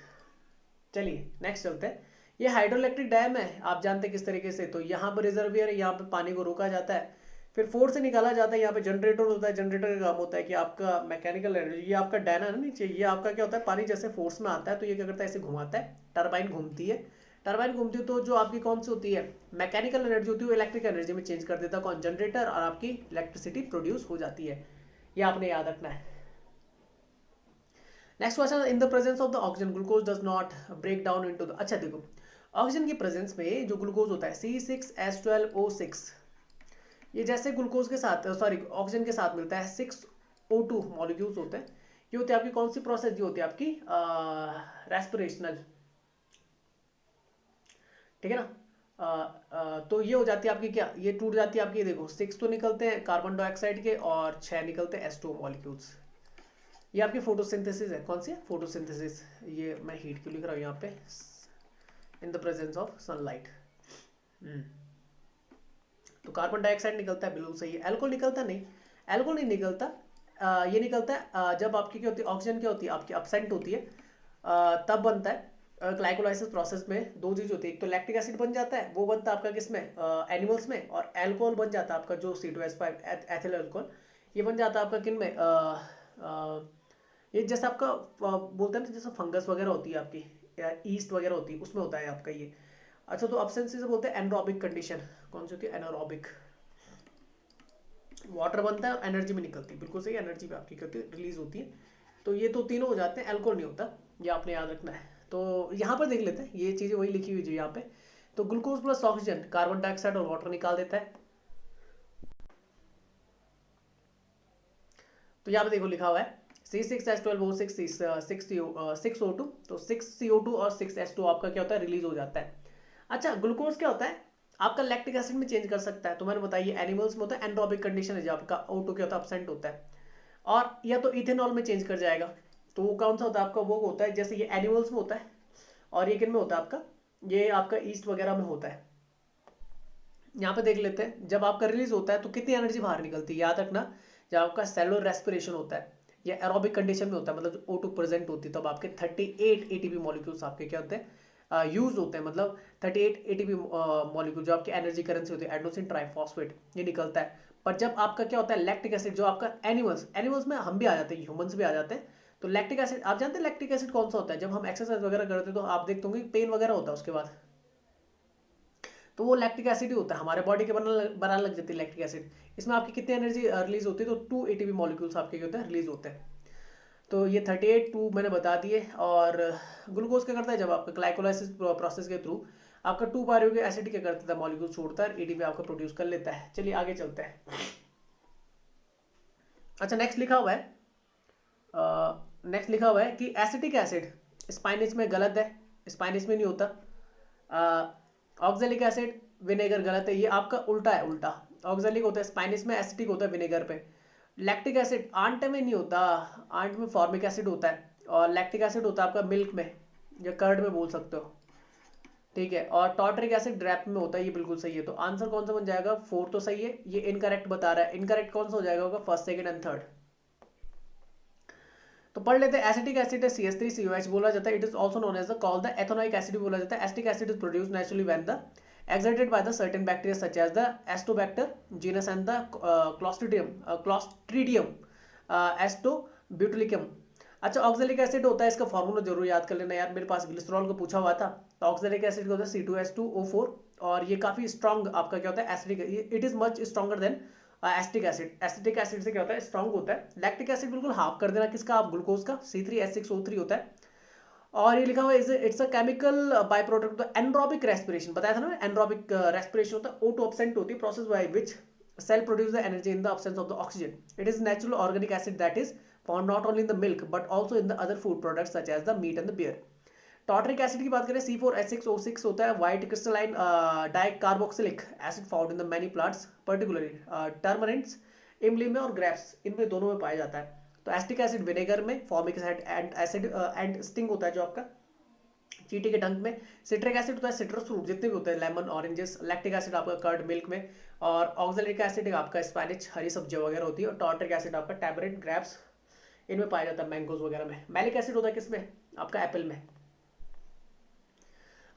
चलिए नेक्स्ट चलते हैं। ये हाइड्रोइलेक्ट्रिक डैम है, आप जानते हैं किस तरीके से। तो यहाँ पर रिजर्वियर है, यहाँ पे पानी को रोका जाता है, फिर फोर्स से निकाला जाता है। यहाँ पे जनरेटर होता है, जनरेटर का काम होता है कि आपका मैकेनिकल एनर्जी, ये आपका डायना है नीचे, ये आपका क्या होता है, पानी जैसे फोर्स में आता है तो ये क्या करता है, ऐसे घुमाता है, टरबाइन घूमती है, टरबाइन घूमती है तो जो आपकी कौन सी होती है, मैकेनिकल एनर्जी होती है, वो इलेक्ट्रिक एनर्जी में चेंज कर देता है कौन, जनरेटर, और आपकी इलेक्ट्रिसिटी प्रोड्यूस हो जाती है। ये आपने याद रखना है। Next question, in the presence of the oxygen glucose does not break down into the, अच्छा देखो, ऑक्सीजन की प्रेजेंस में जो ग्लूकोज होता है C6H12O6, ये जैसे ग्लूकोज के साथ, सॉरी ऑक्सीजन के साथ मिलता है, 6O2 मॉलिक्यूल्स होते हैं। ये होती है आपकी कौन सी प्रोसेस, ये होती है आपकी रेस्पिरेशनल, ठीक है ना। तो ये हो जाती है आपकी क्या, ये टूट जाती है आपकी, देखो 6 तो निकलते हैं कार्बन डाइऑक्साइड के और 6 निकलते हैं H2O मॉलिक्यूल्स। ये आपकी फोटोसिंथेसिस है, कौन सी है, फोटोसिंथेसिस। ये मैं हीट क्यों लिख रहा हूँ यहाँ पे, इन द प्रेजेंस ऑफ सनलाइट। तो कार्बन डाइऑक्साइड निकलता है, बिल्कुल सही है। एल्कोहल निकलता नहीं, एल्कोहल नहीं निकलता। ये निकलता है जब आपकी क्या होती है, ऑक्सीजन क्या होती है आपकी अपसेंट होती है, तब बनता है। ग्लाइकोलाइसिस प्रोसेस में दो चीज होती है, एक तो लैक्टिक एसिड बन जाता है, वो बनता है आपका किसमें, एनिमल्स में, और एल्कोहल बन जाता है आपका जो C2H5 एथिल अल्कोहल, ये बन जाता है आपका किन में, ये जैसे आपका बोलते हैं ना, जैसे फंगस वगैरह होती है आपकी, ईस्ट वगैरह होती है, उसमें होता है आपका ये। अच्छा, तो अब्सेंस से बोलते हैं एनरोबिक कंडीशन, कौन सी होती है, एनारोबिक। वाटर बनता है और एनर्जी में निकलती है, बिल्कुल सही, एनर्जी में आपकी करती है, रिलीज होती है। तो ये तो तीनों हो जाते हैं, एल्कोहल नहीं होता, ये आपने याद रखना है। तो यहाँ पर देख लेते हैं, ये चीज़ें वही लिखी हुई है यहाँ पे। तो glucose plus oxygen carbon dioxide और वाटर निकाल देता है। तो यहाँ पे देखो लिखा हुआ है C6H12O6 6O2, तो 6CO2 और 6H2 आपका क्या होता है, रिलीज हो जाता है। अच्छा, ग्लूकोज क्या होता है आपका लैक्टिक एसिड में चेंज कर सकता है, तो मैंने बताइए एनिमल्स में होता है एनरोबिक कंडीशन है, जब आपका O2 क्या होता है, अपसेंट होता है, और या तो इथेनॉल में चेंज कर जाएगा। तो वो कौन सा होता है आपका, वो होता है जैसे ये एनिमल्स में होता है, और ये किन में होता है आपका, ये आपका ईस्ट वगैरह में होता है। यहाँ पे देख लेते हैं, जब आपका रिलीज होता है तो कितनी एनर्जी बाहर निकलती है, याद रखना, जब आपका सेलुलर रेस्पिरेशन होता है या एरोबिक कंडीशन में होता है, मतलब O2 प्रेजेंट होती है, तब आपके 38 ATP मॉलिक्यूल्स आपके क्या होते हैं, यूज होते हैं, मतलब 38 ATP मॉलिक्यूल जो आपकी एनर्जी करेंसी होती है, एडेनोसिन ट्राइफॉस्फेट, ये निकलता है। पर जब आपका क्या होता है लैक्टिक एसिड, जो आपका एनिमल्स में हम भी आ जाते हैं, ह्यूमंस भी आ जाते हैं, तो लैक्टिक एसिड आप जानते हैं लैक्टिक एसिड कौन सा होता है, जब हम एक्सरसाइज वगैरह करते हैं तो आप देखते होंगे पेन वगैरह होता है उसके बाद, तो वो लैक्टिक एसिड ही होता है, हमारे बॉडी के बनाने लग जाती है लैक्टिक एसिड। इसमें आपकी कितनी एनर्जी रिलीज होती है, तो 2 ATP मॉलिक्यूल्स आपके क्या होते हैं, रिलीज होते हैं। तो ये 38 2 मैंने बता दिए। और ग्लूकोज क्या करता है, जब आपका ग्लाइकोलाइसिस प्रोसेस के थ्रू आपका 2 पायरुविक एसिड क्या करता है, मॉलिक्यूल छोड़ता है, ATP आपका प्रोड्यूस कर लेता है। चलिए आगे चलते हैं। अच्छा, नेक्स्ट लिखा हुआ है, कि एसिटिक एसिड स्पाइनिच में गलत है, स्पाइनिच में नहीं होता। ऑक्जेलिक एसिड विनेगर गलत है, ये आपका उल्टा है, उल्टा। ऑक्जेलिक होता है स्पाइनिच में, एसिटिक होता है विनेगर पे। लैक्टिक एसिड आंट में नहीं होता, आंट में फॉर्मिक एसिड होता है, और लैक्टिक एसिड होता है आपका मिल्क में या कर्ड में बोल सकते हो, ठीक है। और टॉर्टरिक एसिड ड्रैप में होता है, ये बिल्कुल सही है। तो आंसर कौन सा बन जाएगा, 4 तो सही है, ये इनकरेक्ट बता रहा है। इनकरेक्ट कौन सा हो जाएगा होगा, फर्स्ट सेकंड एंड थर्ड। तो पढ़ लेते हैं। एसिटिक एसिड है CH3COH बोला जाता है, it is also known as the called the ethanoic acid भी बोला जाता है। Acetic acid is produced naturally when the exerted by the certain bacteria such as the Astobacter genus and the Clostridium Astobutylicum। अच्छा, ऑक्जेलिक एसिड होता है, इसका फॉर्मूला जरूर याद कर लेना यार, मेरे पास ग्लिसरॉल को पूछा हुआ था। तो ऑक्जेलिक एसिड होता है C2H2O4, और ये काफी स्ट्रॉन्ग आपका क्या होता है, acidic, it is much stronger than acetic acid. Acetic acid से क्या होता है, स्ट्रॉन्ग होता है। लैक्टिक एसिड बिल्कुल हाफ कर देना किसका, आप ग्लूकोज का, C3H6O3 होता है। और ये लिखा हुआ है it's a chemical by product of anaerobic respiration, बताया था ना, एनरोबिक रेस्पिरेशन होता है, O2 अपसेंट होती है, process by which cell produce the energy in the absence of the oxygen. It is natural organic acid that is found not only in the milk but also in the other food products such as the meat and the beer. Tartaric acid की बात करें, C4H6O6 होता है, white crystalline dicarboxylic acid found in the many plants, particularly tamarinds, इमली में और ग्रेप्स, इनमें दोनों में पाया जाता है। तो एसिटिक एसिड विनेगर में, फॉर्मिक एसिड एंड स्टिंग होता है जो आपका चींटी के डंक में। सिट्रिक एसिड होता है सिट्रस फ्रूट जितने भी होते हैं, लेमन, ऑरेंजेस। लैक्टिक एसिड आपका कर्ड, मिल्क में। और ऑक्जेलिक एसिड आपका स्पैनिच, हरी सब्जियां वगैरह होती है। और टॉर्टरिक एसिड आपका टैमरिंड, ग्रेप्स, इनमें पाया जाता है, मैंगोज वगैरह में। मैलिक एसिड होता है किसमें, आपका एप्पल में।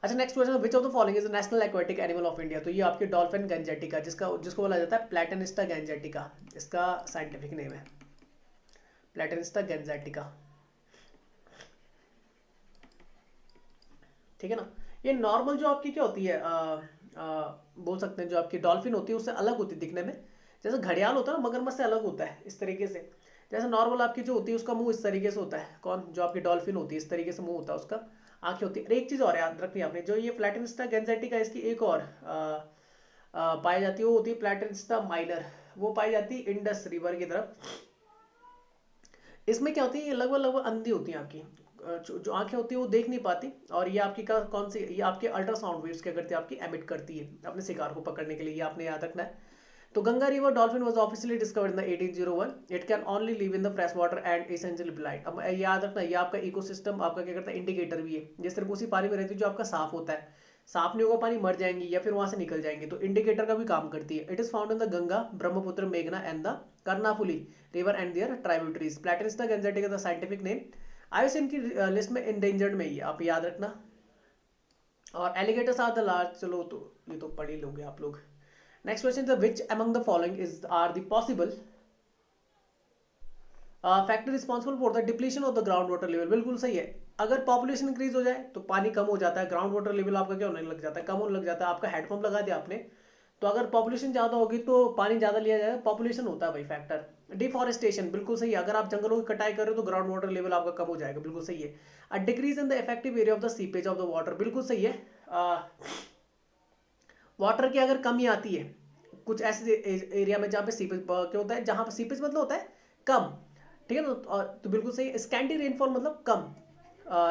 अच्छा, next question, which of the following is the national aquatic animal of India. तो ये आपकी डॉल्फिन गैंजेटिका, जिसको बोला जाता है प्लैटेनिस्टा गैंजेटिका, इसका साइंटिफिक नेम है प्लैटेनिस्टा गैंजेटिका, ठीक है ना। ये नॉर्मल जो आपकी क्या होती है, बोल सकते हैं जो आपकी डॉल्फिन होती है उससे अलग होती है दिखने में। जैसे घड़ियाल होता है ना, मगरमच्छ से अलग होता है इस तरीके से। जैसे नॉर्मल आपकी जो होती है उसका मुंह इस तरीके से होता है, कौन, जो आपकी डॉल्फिन होती है इस तरीके से मुंह होता है उसका, आंखें होती है। और एक चीज और याद रखनी आपने, जो ये प्लैटेनिस्टा गैंजेटिका, इसकी एक और पाई जाती है, वो होती है प्लैटेनिस्टा माइनर, वो पाई जाती है इंडस रिवर की तरफ। इसमें क्या होती है, ये लगभग लगभग अंधी होती है आपकी, जो आंखें होती है वो देख नहीं पाती। और ये आपकी कौन सी, ये आपके अल्ट्रासाउंड वेव्स क्या करती है, आपकी एमिट करती है अपने शिकार को पकड़ने के लिए, ये आपने याद रखना है। तो Ganga river dolphin was officially discovered in the 1801। It can only live in the fresh water and essentially blight. अब याद रखना, ये आपका इकोसिस्टम आपका क्या करता है, इंडिकेटर भी है। जिस तरह उसी पानी में रहती है जो आपका साफ होता है, साफ नहीं होगा पानी, मर जाएंगी या फिर वहां से निकल जाएंगे, तो इंडिकेटर का भी काम करती है। It is found in the Ganga, Brahmaputra, मेघना and the Karnaphuli river and their tributaries. Platanista gangetica the scientific name. IUCN की लिस्ट में इंडेंजर्ड में ही है, आप याद रखना। और एलिगेटर्स आर द लार्ज, चलो तो ये तो पढ़ ही लोगे आप लोग। Next question, the which among the following is are the possible factor responsible for the depletion of the ground water level. बिल्कुल सही है, अगर पॉपुलेशन इंक्रीज हो जाए तो पानी कम हो जाता है, ग्राउंड वाटर लेवल आपका क्या होने लग जाता है, कम होने लग जाता है। आपका हेडपंप लगा दिया आपने, तो अगर पॉपुलेशन ज्यादा होगी तो पानी ज्यादा लिया जाएगा, पॉपुलेशन होता है भाई फैक्टर। डिफॉरेस्टेशन, बिल्कुल सही है, अगर आप जंगलों की कटाई कर रहे हो तो ग्राउंड वाटर लेवल आपका कम हो जाएगा, बिल्कुल सही है। A decrease in the effective area of the seepage of the water, बिल्कुल सही है। वाटर की अगर कमी आती है कुछ ऐसे एरिया में जहाँ पे सीपेज क्या होता है, जहाँ पे सीपेज मतलब होता है कम, ठीक है ना, तो बिल्कुल सही। स्कैंटी रेनफॉल मतलब कम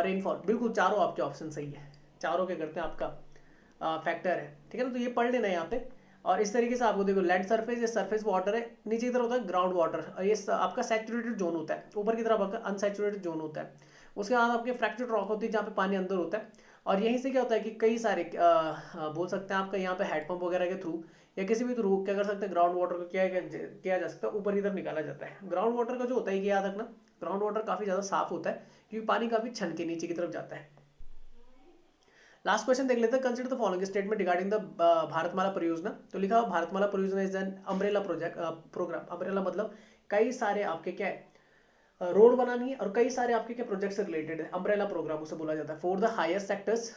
रेनफॉल, बिल्कुल चारों आपके ऑप्शन सही है, चारों क्या करते हैं आपका फैक्टर है, ठीक है ना, तो ये पढ़ लेना है यहाँ पे। और इस तरीके से आपको देखो, लैंड सरफेस, ये सरफेस वाटर है, नीचे की तरफ होता है ग्राउंड वाटर, और ये आपका सैचुरेटेड जोन होता है, ऊपर की तरफ आपका अनसैचुरेटेड जोन होता है। उसके बाद आपके फ्रैक्चर्ड रॉक होती है जहाँ पे पानी अंदर होता है। और यहीं से क्या होता है कि कई सारे बोल सकते हैं आपका यहाँ पे हैंडपंप वगैरह के थ्रू या किसी भी थ्रू क्या कर सकते हैं, ग्राउंड वाटर को किया जा सकता है, ऊपर की तरफ निकाला जाता है। ग्राउंड वाटर का जो होता है ये याद रखना, ग्राउंड वाटर काफी ज्यादा साफ होता है क्योंकि पानी काफी छन के नीचे की तरफ जाता है। लास्ट क्वेश्चन देख लेते हैं, consider the following statement regarding the Bharatmala Pariyojana. तो लिखा हुआ Bharatmala Pariyojana is an umbrella project programme. Umbrella मतलब कई सारे आपके क्या है, रोड बनानी है और कई सारे आपके क्या प्रोजेक्ट से रिलेटेड है, अम्ब्रेला प्रोग्राम उसे बोला जाता है। For the highest sectors,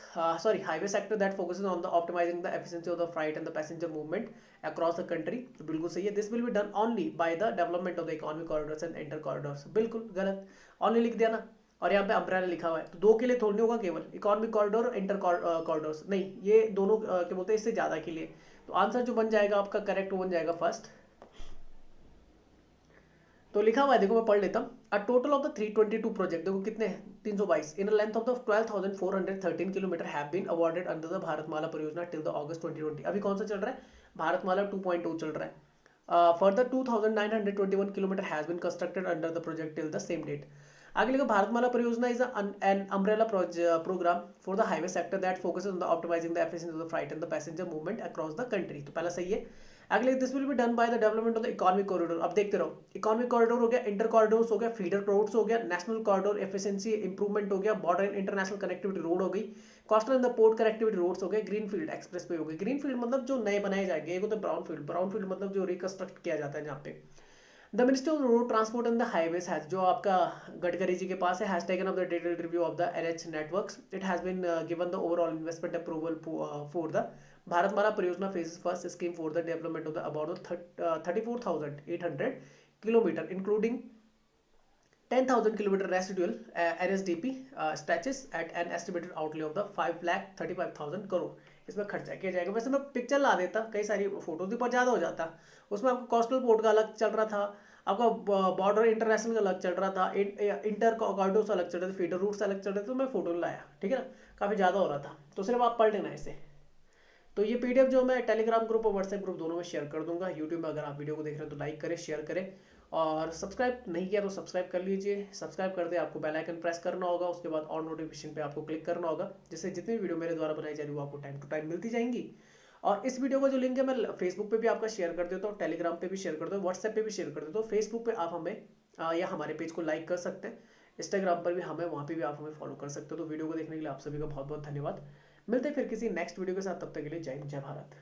sorry highway sector that focuses on the optimising the efficiency of the freight and the passenger movement across the country. तो बिल्कुल सही है, this will be done only by the development of the economic corridors and inter corridors. बिल्कुल गलत, ओनली लिख दिया ना, और यहाँ पे अम्ब्रेला लिखा हुआ है, तो दो के लिए थोड़ी होगा केवल, इकोनॉमिक कॉरिडोर और इंटर कॉरिडोर्स नहीं, ये दोनों क्या बोलते हैं इससे ज्यादा के लिए। तो आंसर जो बन जाएगा आपका करेक्ट वो बन जाएगा फर्स्ट। तो लिखा हुआ है, देखो मैं पढ़ लेता हूँ। A total of the 322 project, देखो कितने 322 in length of the 12,413 kilometre have been awarded under the Bharatmala Pariyojana till the अगस्त 2020। अभी कौन सा चल रहा है, भारतमाला 2.0 चल रहा है। Further 2,921 kilometre has been constructed under the project till the same date. आगे लिखो, Bharatmala Pariyojana is an umbrella programme for the highway sector that focuses on the optimising the efficiency of the freight and the passenger movement across the country. तो पहला सही है। अगले, this will be done by the development of the economic corridor. अब देखते रहो, इकोनॉमिक कॉरिडोर हो गया, इंटर कॉरिडोर हो गया, फीडर रोड्स हो गया, नेशनल कॉरिडोर एफिशिएंसी इंप्रूवमेंट हो गया, border and international connectivity road हो गई, coastal and the port connectivity roads हो गए, ग्रीन फील्ड एक्सप्रेस वे हो गए। ग्रीन फील्ड मतलब जो नए बनाए जाएंगे, एक होता है ब्राउन फील्ड, ब्राउन फील्ड मतलब जो रिकंस्ट्रक्ट किया जाता है जहाँ पे। The ministry of road transport and the highways has, जो आपका गडकरी जी के पास है, has taken up the detailed review of the NH networks. It has been given the overall investment approval for the Bharatmala Pariyojana phases first scheme for the development of the about 34,800 kilometre including 10,000 kilometre residual NSDP stretches at an estimated outlay of the 5,35,000 crore. इसमें खर्चा किया जाएगा। वैसे मैं पिक्चर ला देता, कई सारी फोटोज भी पर ज़्यादा हो जाता। उसमें आपको कोस्टल पोर्ट का अलग चल रहा था, आपका बॉर्डर इंटरनेशनल का अलग चल रहा था, इंटर कॉरिडोर अलग चल रहे थे, फीडर रूट्स अलग चल रहे थे, तो मैं फोटो लाया, ठीक है ना, काफ़ी ज़्यादा हो रहा था। तो सिर्फ आप पढ़ लेना इसे। तो ये PDF जो मैं टेलीग्राम ग्रुप और व्हाट्सएप ग्रुप दोनों में शेयर कर दूंगा। यूट्यूब में अगर आप वीडियो को देख रहे हैं तो लाइक करें, शेयर करें, और सब्सक्राइब नहीं किया तो सब्सक्राइब कर लीजिए। सब्सक्राइब करते आपको बेल आइकन प्रेस करना होगा, उसके बाद ऑन नोटिफिकेशन पे आपको क्लिक करना होगा, जिससे जितनी वीडियो मेरे द्वारा बनाई जा रही है वो आपको टाइम टू टाइम मिलती जाएंगी। और इस वीडियो का जो लिंक है मैं फेसबुक पे भी आपका शेयर कर देता हूँ, टेलीग्राम पे भी शेयर कर देता हूँ, व्हाट्सएप पे भी शेयर कर देता हूँ। फेसबुक पे आप हमें या हमारे पेज को लाइक कर सकते हैं, इंस्टाग्राम पर भी हमें, वहाँ पे भी आप हमें फॉलो कर सकते हो। तो वीडियो को देखने के लिए आप सभी का बहुत बहुत धन्यवाद। मिलते हैं फिर किसी नेक्स्ट वीडियो के साथ, तब तक के लिए जय हिंद, जय भारत।